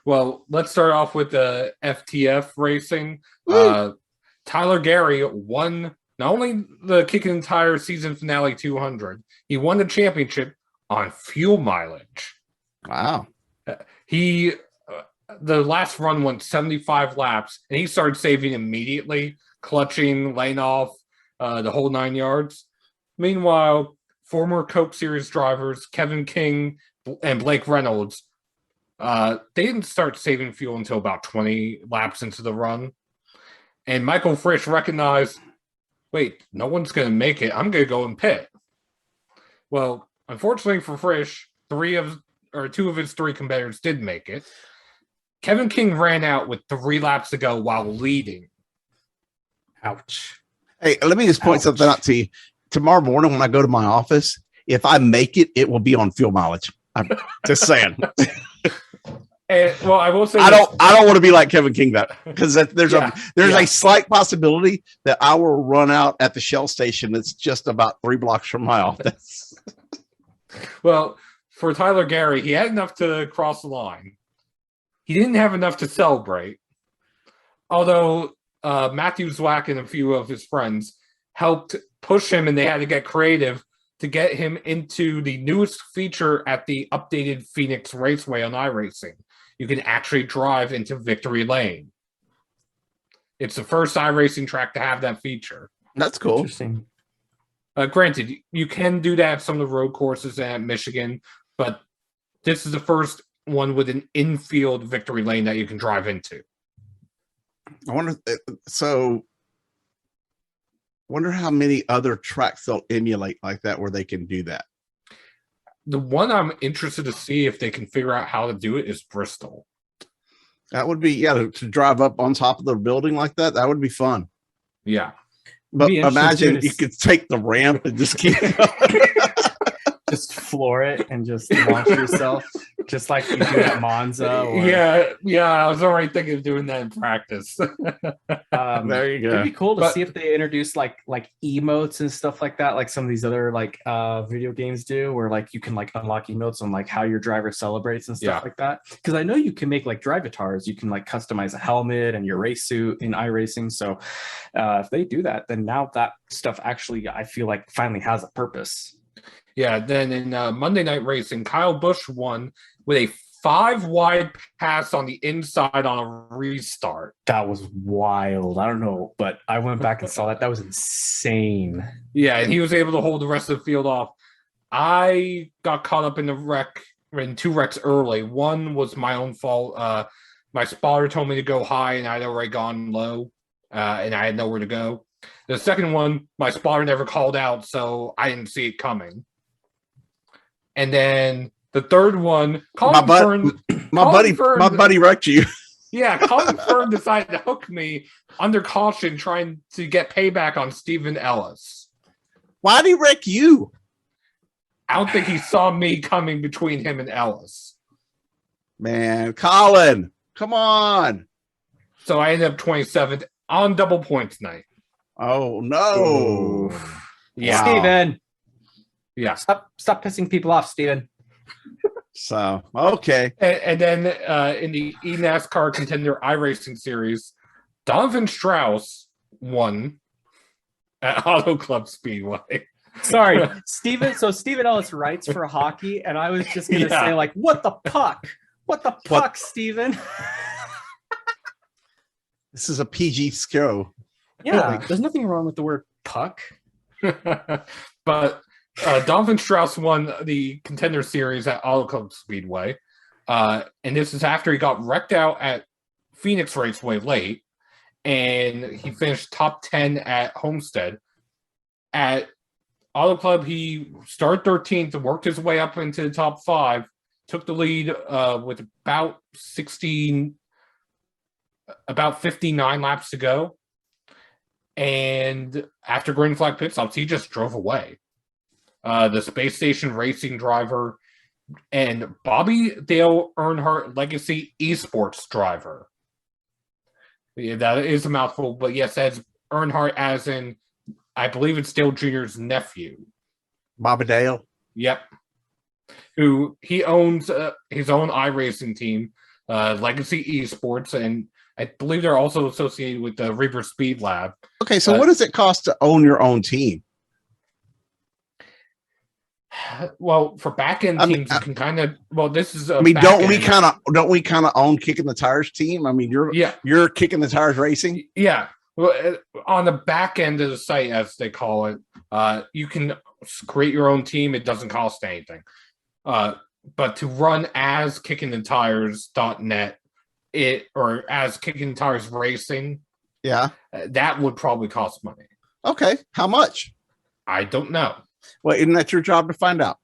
C: Well, let's start off with the FTF racing. Tyler Gary won not only the Kicking the Tire season finale 200, he won the championship on fuel mileage.
A: Wow.
C: The last run went 75 laps, and he started saving immediately, clutching, laying off, the whole 9 yards. Meanwhile, former Coke Series drivers Kevin King and Blake Reynolds, they didn't start saving fuel until about 20 laps into the run. And Michael Frisch recognized, wait, no one's going to make it. I'm going to go and pit. Well, unfortunately for Frisch, two of his three competitors did make it. Kevin King ran out with 3 laps to go while leading.
D: Ouch.
A: Hey, let me just point something out to you. Tomorrow morning when I go to my office, if I make it, it will be on fuel mileage. I'm just saying.
C: Well, I will say
A: I don't want to be like Kevin King, because there's a slight possibility that I will run out at the Shell station that's just about 3 blocks from my office.
C: Well, for Tyler Gary, he had enough to cross the line. He didn't have enough to celebrate, although Matthew Zwack and a few of his friends helped push him, and they had to get creative to get him into the newest feature at the updated Phoenix Raceway on iRacing. You can actually drive into Victory Lane. It's the first iRacing track to have that feature.
A: That's cool.
D: Interesting.
C: Granted, you can do that at some of the road courses at Michigan, but this is the first one with an infield Victory Lane that you can drive into.
A: I wonder how many other tracks they'll emulate like that where they can do that.
C: The one I'm interested to see if they can figure out how to do it is Bristol.
A: That would be, to drive up on top of the building like that. That would be fun.
C: Yeah.
A: But imagine you could take the ramp and just keep going.
D: Just floor it and just launch yourself, just like you do at Monza.
C: Yeah. I was already thinking of doing that in practice.
A: There you go.
D: It'd be cool to see if they introduce like emotes and stuff like that, like some of these other video games do, where like you can like unlock emotes on like how your driver celebrates and stuff like that. Because I know you can make like drive avatars, you can like customize a helmet and your race suit in iRacing. So if they do that, then now that stuff actually, I feel like finally has a purpose.
C: Yeah, then in Monday Night Racing, Kyle Busch won with a 5-wide pass on the inside on a restart.
D: That was wild. I don't know, but I went back and saw that. That was insane.
C: Yeah, and he was able to hold the rest of the field off. I got caught up in the wreck, in 2 wrecks early. One was my own fault. My spotter told me to go high, and I'd already gone low, and I had nowhere to go. The second one, my spotter never called out, so I didn't see it coming. And then the third one,
A: my buddy wrecked you.
C: Yeah, Colin Fern decided to hook me under caution, trying to get payback on Stephen Ellis.
A: Why did he wreck you?
C: I don't think he saw me coming between him and Ellis.
A: Man, Colin, come on.
C: So I ended up 27th on double points night.
A: Oh, no.
C: Yeah.
D: Steven.
C: Yeah.
D: Stop pissing people off, Steven.
A: So, okay.
C: And then in the eNASCAR Contender iRacing Series, Donovan Strauss won at Auto Club Speedway.
D: Sorry, Steven. So Steven Ellis writes for hockey, and I was just going to say, like, what the puck? What the puck, Steven?
A: This is a PG show.
D: Yeah, there's nothing wrong with the word puck.
C: But Donovan Strauss won the Contender Series at Auto Club Speedway. And this is after he got wrecked out at Phoenix Raceway late. And he finished top 10 at Homestead. At Auto Club, he started 13th, worked his way up into the top 5, took the lead with about 59 laps to go. And after green flag pit stops, he just drove away. The Space Station Racing driver and Bobby Dale Earnhardt Legacy Esports driver. Yeah, that is a mouthful, but yes, that's Earnhardt, as in, I believe it's Dale Jr.'s nephew.
A: Bobby Dale.
C: Yep. Who he owns his own iRacing team, Legacy Esports, and I believe they're also associated with the Reaper Speed Lab.
A: Okay, so what does it cost to own your own team?
C: Well, for back end teams, you can kind of. Well, this is.
A: Don't we kind of own Kicking the Tires team? I mean, you're Kicking the Tires Racing.
C: Yeah, well, on the back end of the site, as they call it, you can create your own team. It doesn't cost anything. But to run as kickingthetires.net, or as Kicking the Tires Racing, that would probably cost money.
A: Okay, how much?
C: I don't know.
A: Well, isn't that your job to find out?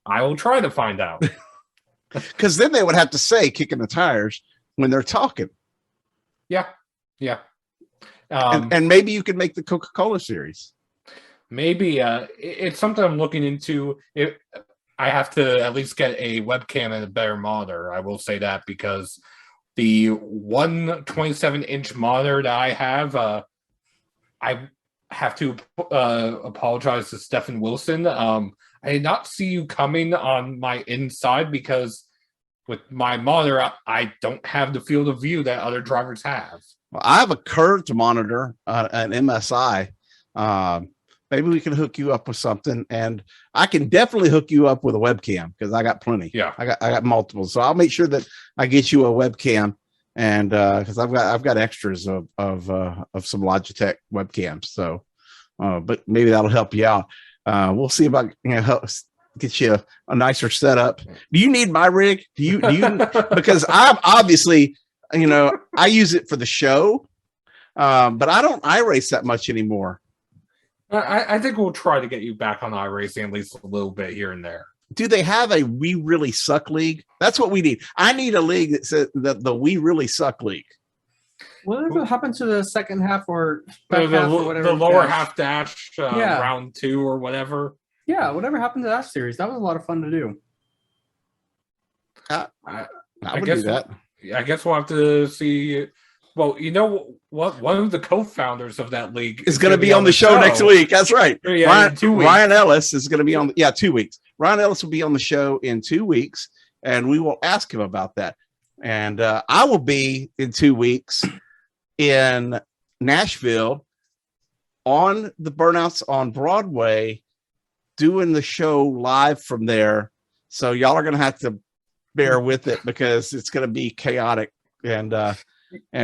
C: I will try to find out.
A: Because then they would have to say Kicking the Tires when they're talking.
C: Yeah.
A: And maybe you could make the Coca-Cola series.
C: Maybe it's something I'm looking into. I have to at least get a webcam and a better monitor. I will say that, because the 127-inch monitor that I have, I have to apologize to Stephen Wilson. I did not see you coming on my inside, because with my monitor, I don't have the field of view that other drivers have.
A: Well, I have a curved monitor, an MSI. Maybe we can hook you up with something, and I can definitely hook you up with a webcam, because I got plenty.
C: Yeah,
A: I got multiple, so I'll make sure that I get you a webcam, and because I've got extras of some Logitech webcams. So, but maybe that'll help you out. We'll see about help get you a nicer setup. Do you need my rig? Do you because I'm obviously I use it for the show, but I don't iRace that much anymore.
C: I think we'll try to get you back on iRacing at least a little bit here and there.
A: Do they have a We Really Suck league? That's what we need. I need a league that says the We Really Suck league.
D: What happened to the second half or
C: back
D: half or whatever?
C: The lower half dash round 2 or whatever.
D: Yeah, whatever happened to that series? That was a lot of fun to do.
A: I would do that.
C: I guess we'll have to see. Well, you know what? One of the co-founders of that league
A: is going to be on the show next week. That's right.
C: Yeah,
A: Ryan Ellis is going to be on. 2 weeks. Ryan Ellis will be on the show in 2 weeks, and we will ask him about that. And I will be in 2 weeks in Nashville on the Burnouts on Broadway, doing the show live from there. So y'all are going to have to bear with it, because it's going to be chaotic and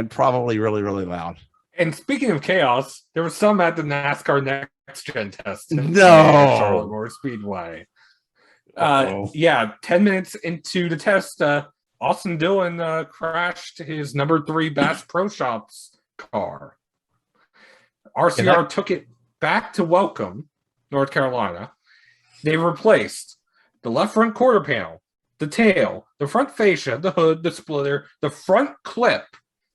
A: probably really, really loud.
C: And speaking of chaos, there was some at the NASCAR NextGen test. Charlotte Motor Speedway. 10 minutes into the test, Austin Dillon crashed his number 3 Bass Pro Shops car. RCR took it back to Welcome, North Carolina. They replaced the left front quarter panel, the tail, the front fascia, the hood, the splitter, the front clip,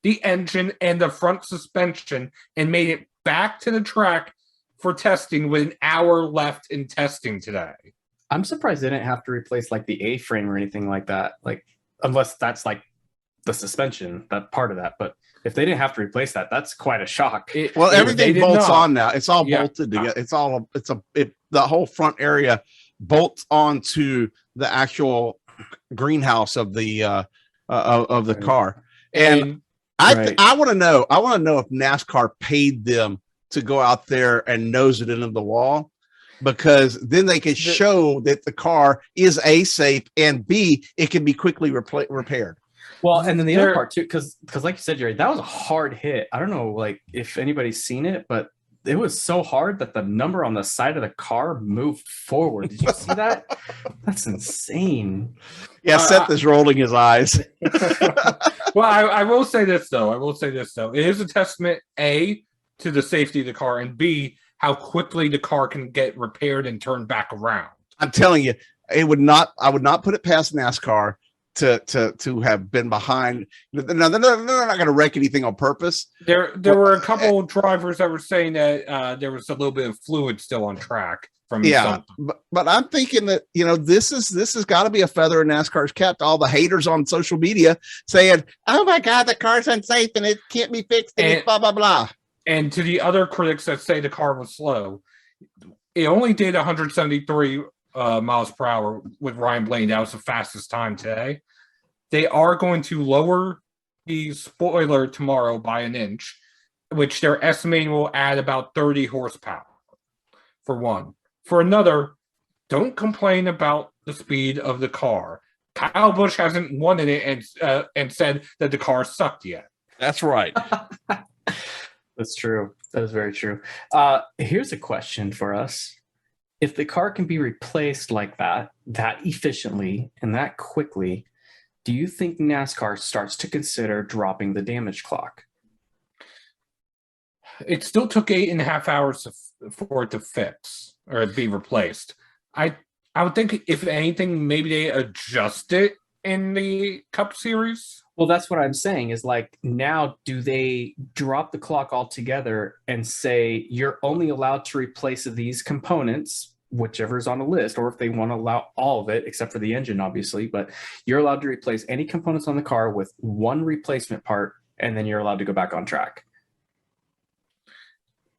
C: the engine, and the front suspension, and made it back to the track for testing with an hour left in testing today.
D: I'm surprised they didn't have to replace like the A-frame or anything like that, like unless that's like the suspension, that part of that. But if they didn't have to replace that, that's quite a shock.
A: Everything bolts on now. It's all bolted together. The whole front area bolts onto the actual greenhouse of the car. And I want to know if NASCAR paid them to go out there and nose it into the wall, because then they can show that the car is A, safe, and B, it can be quickly repaired.
D: Well, and then the other part too, because like you said, Jerry, that was a hard hit. I don't know, like if anybody's seen it, but it was so hard that the number on the side of the car moved forward. Did you see that? That's insane.
A: Yeah, Seth is rolling his eyes.
C: Well, I will say this though. It is a testament, A, to the safety of the car, and B, how quickly the car can get repaired and turned back around.
A: I'm telling you, I would not put it past NASCAR to have been behind. No, they're not going to wreck anything on purpose.
C: There were a couple of drivers that were saying that there was a little bit of fluid still on track. from
A: Yeah,
C: something.
A: but I'm thinking that, this has got to be a feather in NASCAR's cap to all the haters on social media saying, "Oh my God, the car's unsafe and it can't be fixed and it's blah blah blah."
C: And to the other critics that say the car was slow, it only did 173 miles per hour with Ryan Blaney. That was the fastest time today. They are going to lower the spoiler tomorrow by an inch, which they're estimating will add about 30 horsepower, for one. For another, don't complain about the speed of the car. Kyle Busch hasn't won in it and said that the car sucked yet.
A: That's right.
D: That's true. That is very true. Here's a question for us. If the car can be replaced like that efficiently and that quickly, do you think NASCAR starts to consider dropping the damage clock?
C: It still took 8.5 hours for it to fix or be replaced. I would think, if anything, maybe they adjust it in the Cup Series.
D: Well, that's what I'm saying is, like, now do they drop the clock altogether and say you're only allowed to replace these components, whichever's on the list, or if they want to allow all of it, except for the engine, obviously, but you're allowed to replace any components on the car with one replacement part, and then you're allowed to go back on track.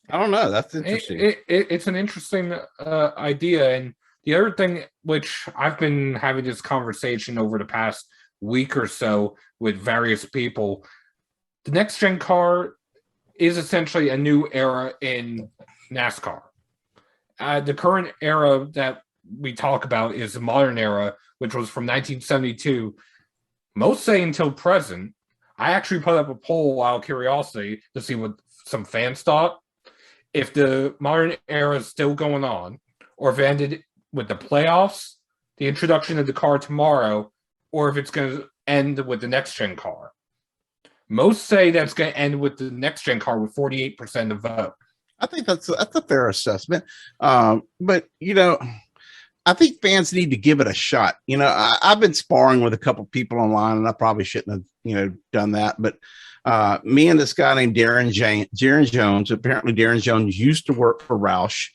A: I don't know. That's interesting.
C: It's an interesting idea. And the other thing, which I've been having this conversation over the past week or so with various people, the next gen car is essentially a new era in NASCAR. The current era that we talk about is the modern era, which was from 1972. Most say until present. I actually put up a poll out of curiosity to see what some fans thought. If the modern era is still going on, or if it ended with the playoffs, the introduction of the car tomorrow, or if it's going to end with the next gen car. Most say that's going to end with the next gen car with 48% of vote.
A: I think that's a fair assessment. But I think fans need to give it a shot. I've been sparring with a couple people online, and I probably shouldn't have, done that. But me and this guy named Darren Jones. Apparently, Darren Jones used to work for Roush,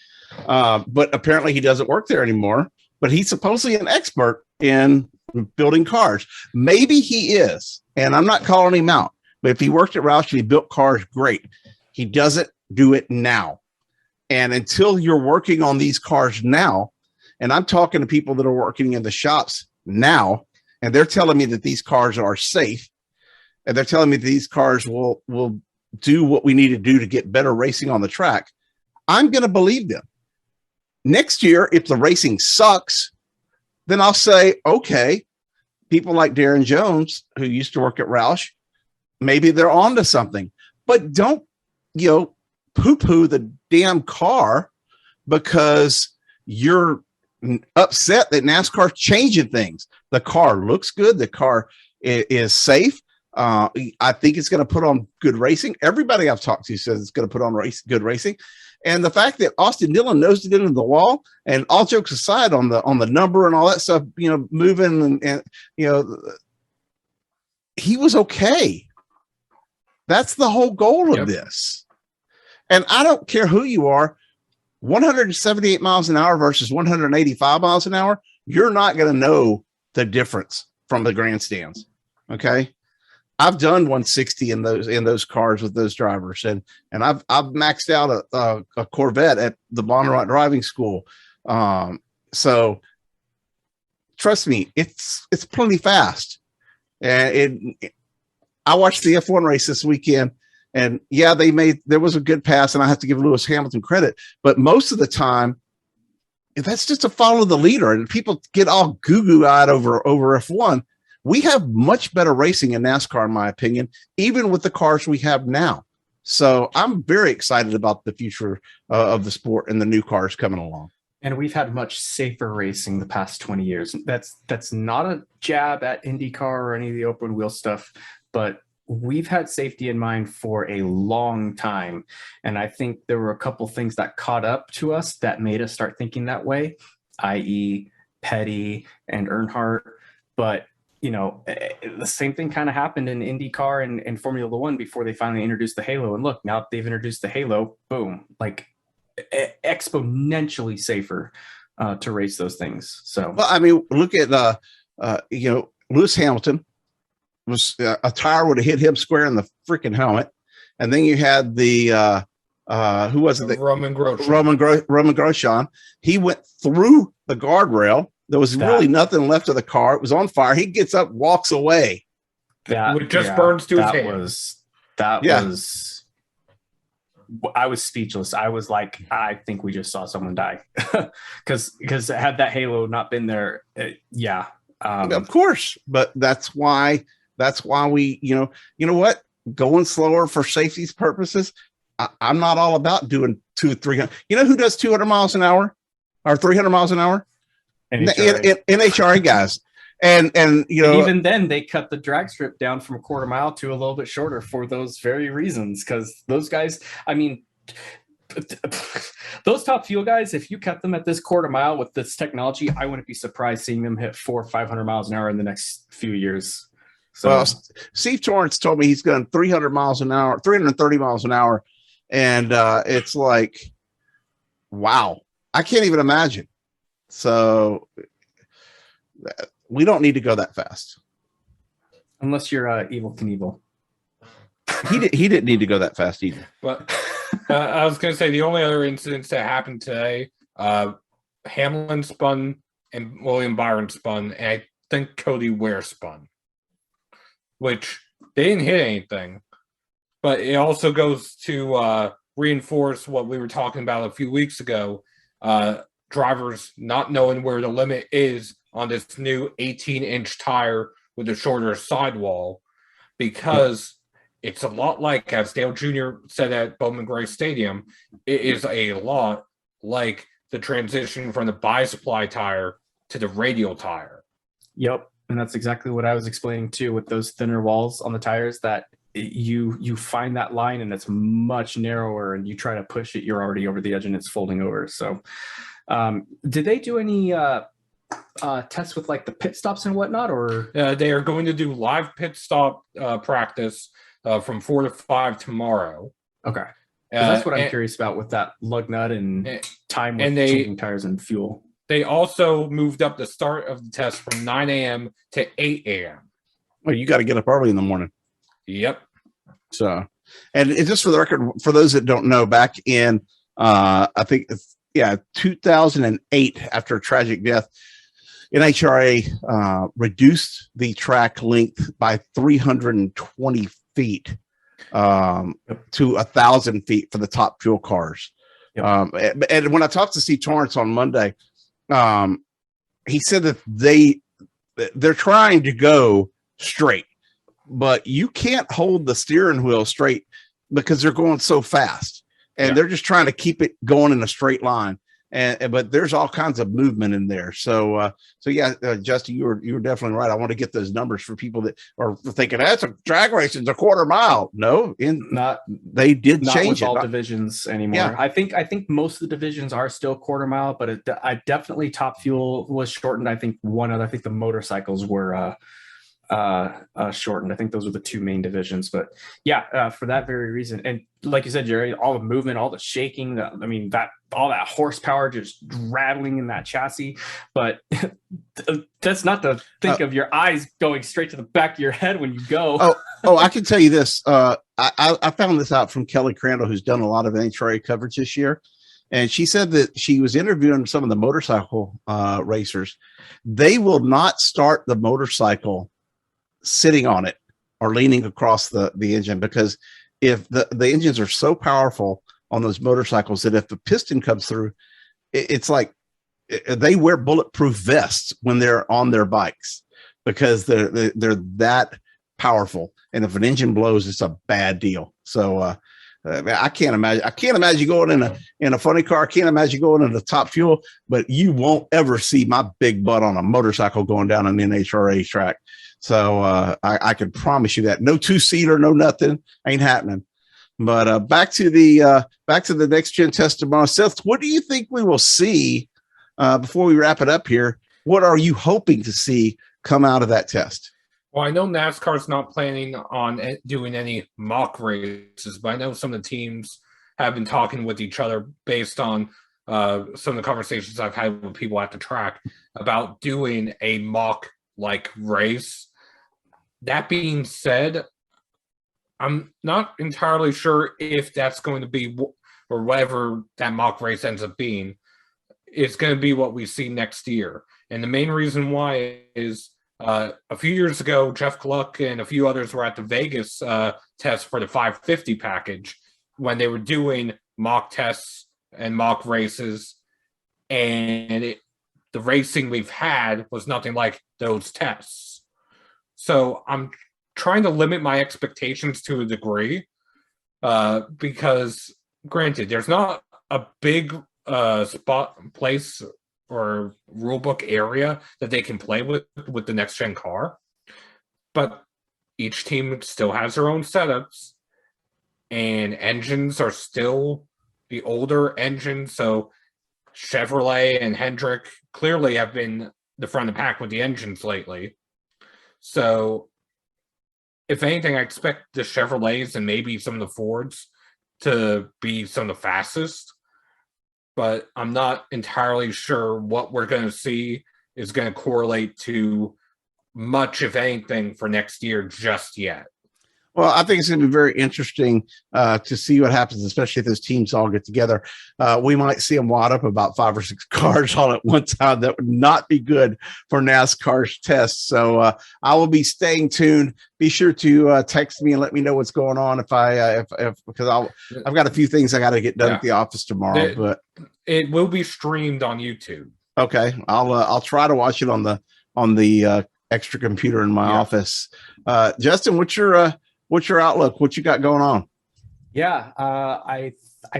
A: but apparently he doesn't work there anymore. But he's supposedly an expert in building cars. Maybe he is, and I'm not calling him out. But if he worked at Roush and he built cars, great. He doesn't do it now. And until you're working on these cars now, and I'm talking to people that are working in the shops now, and they're telling me that these cars are safe, and they're telling me that these cars will do what we need to do to get better racing on the track, I'm going to believe them. Next year, if the racing sucks, then I'll say, okay, people like Darren Jones, who used to work at Roush, maybe they're on to something. But don't, poo-poo the damn car because you're upset that NASCAR's changing things. The car looks good. The car is safe. I think it's going to put on good racing. Everybody I've talked to says it's going to put on good racing. And the fact that Austin Dillon nosed it into the wall, and all jokes aside on the number and all that stuff, moving and he was okay. That's the whole goal of this. And I don't care who you are, 178 miles an hour versus 185 miles an hour, you're not going to know the difference from the grandstands. Okay. I've done 160 in those cars with those drivers, and I've maxed out a Corvette at the Bonnarott Driving School. So trust me, it's plenty fast. And I watched the F1 race this weekend, and yeah, there was a good pass, and I have to give Lewis Hamilton credit, but most of the time that's just to follow the leader, and people get all goo-goo-eyed over F1. We have much better racing in NASCAR, in my opinion, even with the cars we have now. So I'm very excited about the future of the sport and the new cars coming along.
D: And we've had much safer racing the past 20 years. That's not a jab at IndyCar or any of the open wheel stuff, but we've had safety in mind for a long time. And I think there were a couple things that caught up to us that made us start thinking that way, i.e. Petty and Earnhardt. But the same thing kind of happened in IndyCar and Formula One before they finally introduced the Halo. And look, now that they've introduced the Halo, boom, like exponentially safer to race those things. So,
A: well, I mean, look at Lewis Hamilton was a tire would have hit him square in the freaking helmet, and then you had the who was it?
C: Roman Grosjean.
A: Roman Grosjean. He went through the guardrail. There was really nothing left of the car. It was on fire. He gets up, walks away.
C: It just burns to his hand.
D: That was. I was speechless. I was like, I think we just saw someone die, because had that halo not been there,
A: of course. But that's why we, you know what, going slower for safety's purposes. I'm not all about doing 200-300. You know who does 200 miles an hour or 300 miles an hour? NHRA guys. And
D: even then they cut the drag strip down from a quarter mile to a little bit shorter for those very reasons, because those guys, I mean, those top fuel guys, if you cut them at this quarter mile with this technology, I wouldn't be surprised seeing them hit 400 or 500 miles an hour in the next few years. So,
A: well, Steve Torrance told me he's going 300 miles an hour, 330 miles an hour. And it's like, wow, I can't even imagine. So we don't need to go that fast.
D: Unless you're Evel Knievel.
A: He didn't need to go that fast either.
C: But I was going to say the only other incidents that happened today, Hamlin spun and William Byron spun, and I think Cody Ware spun, which they didn't hit anything. But it also goes to reinforce what we were talking about a few weeks ago, drivers not knowing where the limit is on this new 18-inch tire with a shorter sidewall, because it's a lot like, as Dale Jr. said at Bowman Gray Stadium, it is a lot like the transition from the bi-supply tire to the radial tire.
D: Yep, and that's exactly what I was explaining too, with those thinner walls on the tires, that you find that line and it's much narrower, and you try to push it, you're already over the edge and it's folding over. So did they do any tests with like the pit stops and whatnot, or
C: they are going to do live pit stop practice from 4 to 5 tomorrow?
D: Okay, that's what I'm curious about with that lug nut and time with changing tires and fuel.
C: They also moved up the start of the test from 9 a.m. to 8 a.m.
A: Well, you got to get up early in the morning.
C: Yep.
A: So, and just for the record, for those that don't know, back in I think 2008, after a tragic death, NHRA reduced the track length by 320 feet to 1,000 feet for the top fuel cars. Yep. And when I talked to Steve Torrance on Monday, he said that they're trying to go straight, but you can't hold the steering wheel straight because they're going so fast, and they're just trying to keep it going in a straight line. But there's all kinds of movement in there. So Justin, you were definitely right. I want to get those numbers for people that are thinking that's a drag racing, a quarter mile. No, they did
D: not
A: change
D: with all divisions anymore. Yeah. I think most of the divisions are still quarter mile, but I definitely top fuel was shortened. I think the motorcycles were shortened. I think those were the two main divisions, but for that very reason. And like you said, Jerry, all the movement, all the shaking, all that horsepower just rattling in that chassis. But that's not to think of your eyes going straight to the back of your head when you go.
A: I can tell you this. I found this out from Kelly Crandall, who's done a lot of NHRA coverage this year. And she said that she was interviewing some of the motorcycle racers. They will not start the motorcycle sitting on it or leaning across the engine, because if the engines are so powerful on those motorcycles that if the piston comes through, it's like they wear bulletproof vests when they're on their bikes, because they're that powerful. And if an engine blows, it's a bad deal. So I can't imagine going in a funny car. I can't imagine going in the top fuel, but you won't ever see my big butt on a motorcycle going down an NHRA track. So I can promise you that no two-seater, no nothing ain't happening. But back to the next gen test tomorrow. Seth, what do you think we will see before we wrap it up here? What are you hoping to see come out of that test?
C: Well, I know NASCAR's not planning on doing any mock races, but I know some of the teams have been talking with each other based on some of the conversations I've had with people at the track about doing a mock-like race. That being said, I'm not entirely sure if that's going to be, or whatever that mock race ends up being, is going to be what we see next year. And the main reason why is a few years ago, Jeff Gluck and a few others were at the Vegas test for the 550 package when they were doing mock tests and mock races. And the racing we've had was nothing like those tests. So I'm trying to limit my expectations to a degree because, granted, there's not a big place or rulebook area that they can play with the next gen car, but each team still has their own setups, and engines are still the older engines. So Chevrolet and Hendrick clearly have been the front of the pack with the engines lately. So if anything, I expect the Chevrolets and maybe some of the Fords to be some of the fastest, but I'm not entirely sure what we're going to see is going to correlate to much, if anything, for next year just yet.
A: Well, I think it's going to be very interesting to see what happens, especially if those teams all get together. We might see them wad up about 5 or 6 cars all at one time. That would not be good for NASCAR's tests. So I will be staying tuned. Be sure to text me and let me know what's going on because I've got a few things I got to get done at the office tomorrow. But
C: it will be streamed on YouTube.
A: Okay, I'll try to watch it on the extra computer in my office. Justin, what's your outlook? What you got going on?
D: Yeah, I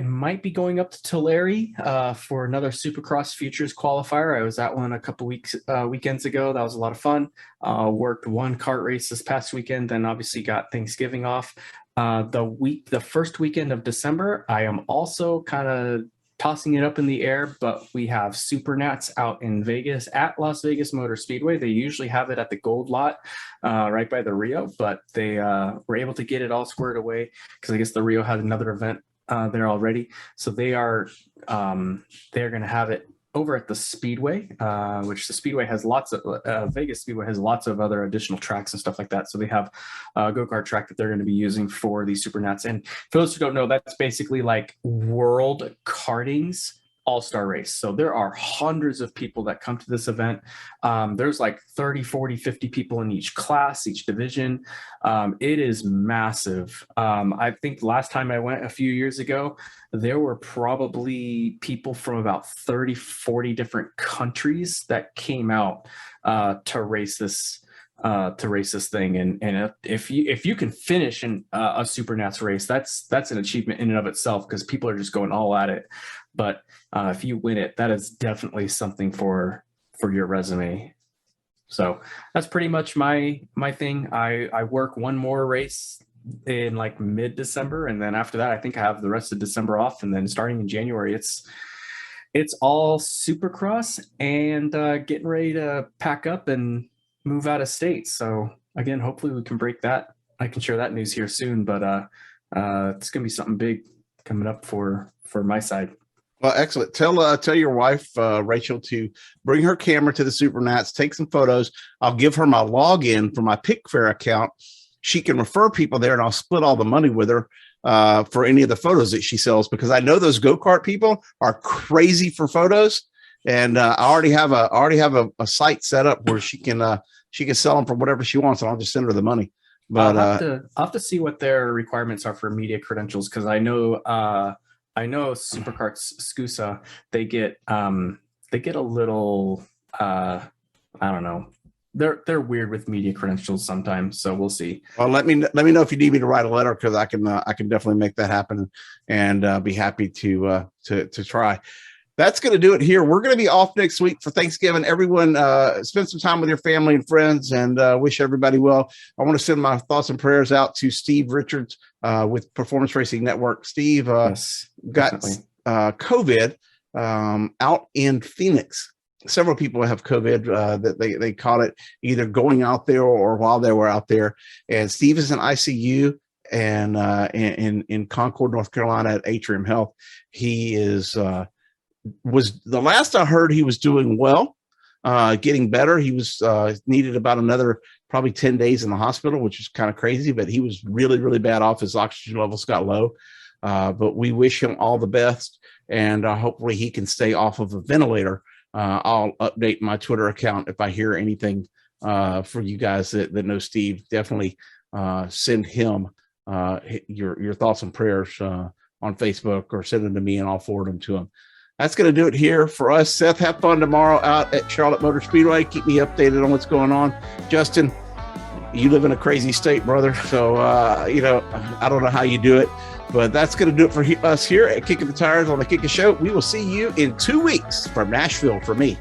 D: might be going up to Tulare for another Supercross Futures qualifier. I was at one a couple weekends ago. That was a lot of fun. Worked one kart race this past weekend, then obviously got Thanksgiving off. The first weekend of December, I am also kind of tossing it up in the air, but we have Super Nats out in Vegas at Las Vegas Motor Speedway. They usually have it at the Gold Lot right by the Rio, but they were able to get it all squared away because I guess the Rio had another event there already. So they're going to have it over at the Speedway, which the Speedway has Vegas Speedway has lots of other additional tracks and stuff like that. So they have a go-kart track that they're going to be using for these Super Nats. And for those who don't know, that's basically like World Karting's all-star race. So there are hundreds of people that come to this event. There's like 30, 40, 50 people in each class, each division. It is massive. I think last time I went a few years ago, there were probably people from about 30, 40 different countries that came out to race this thing. And if you can finish in a Super Nats race, that's an achievement in and of itself because people are just going all at it. But if you win it, that is definitely something for your resume. So that's pretty much my thing. I work one more race in like mid-December, and then after that, I think I have the rest of December off. And then starting in January, it's all Supercross and getting ready to pack up and move out of state. So again, hopefully we can break that. I can share that news here soon, but it's gonna be something big coming up for my side.
A: Well, excellent. Tell your wife, Rachel, to bring her camera to the Super Nats, take some photos. I'll give her my login for my Pickfair account. She can refer people there, and I'll split all the money with her for any of the photos that she sells, because I know those go-kart people are crazy for photos. And I already have a site set up where she can sell them for whatever she wants, and I'll just send her the money. But
D: I'll have to see what their requirements are for media credentials, because I know Superkarts SCUSA, they get a little I don't know. They're weird with media credentials sometimes, so we'll see.
A: Well, let me know if you need me to write a letter, because I can definitely make that happen, and be happy to try. That's going to do it here. We're going to be off next week for Thanksgiving. Everyone, spend some time with your family and friends, and wish everybody well. I want to send my thoughts and prayers out to Steve Richards with Performance Racing Network. Steve
D: Yes,
A: got COVID out in Phoenix. Several people have COVID that they caught it either going out there or while they were out there. And Steve is in ICU, and in Concord, North Carolina at Atrium Health. He was the last I heard he was doing well, getting better. He was needed about another probably 10 days in the hospital, which is kind of crazy, but he was really, really bad off. His oxygen levels got low, but we wish him all the best, and hopefully he can stay off of a ventilator. I'll update my Twitter account if I hear anything for you guys that know Steve. Definitely send him your thoughts and prayers on Facebook, or send them to me and I'll forward them to him. That's going to do it here for us. Seth, have fun tomorrow out at Charlotte Motor Speedway. Keep me updated on what's going on. Justin, you live in a crazy state, brother. So, I don't know how you do it, but that's going to do it for us here at Kicking the Tires on the Kicking Show. We will see you in 2 weeks from Nashville for me.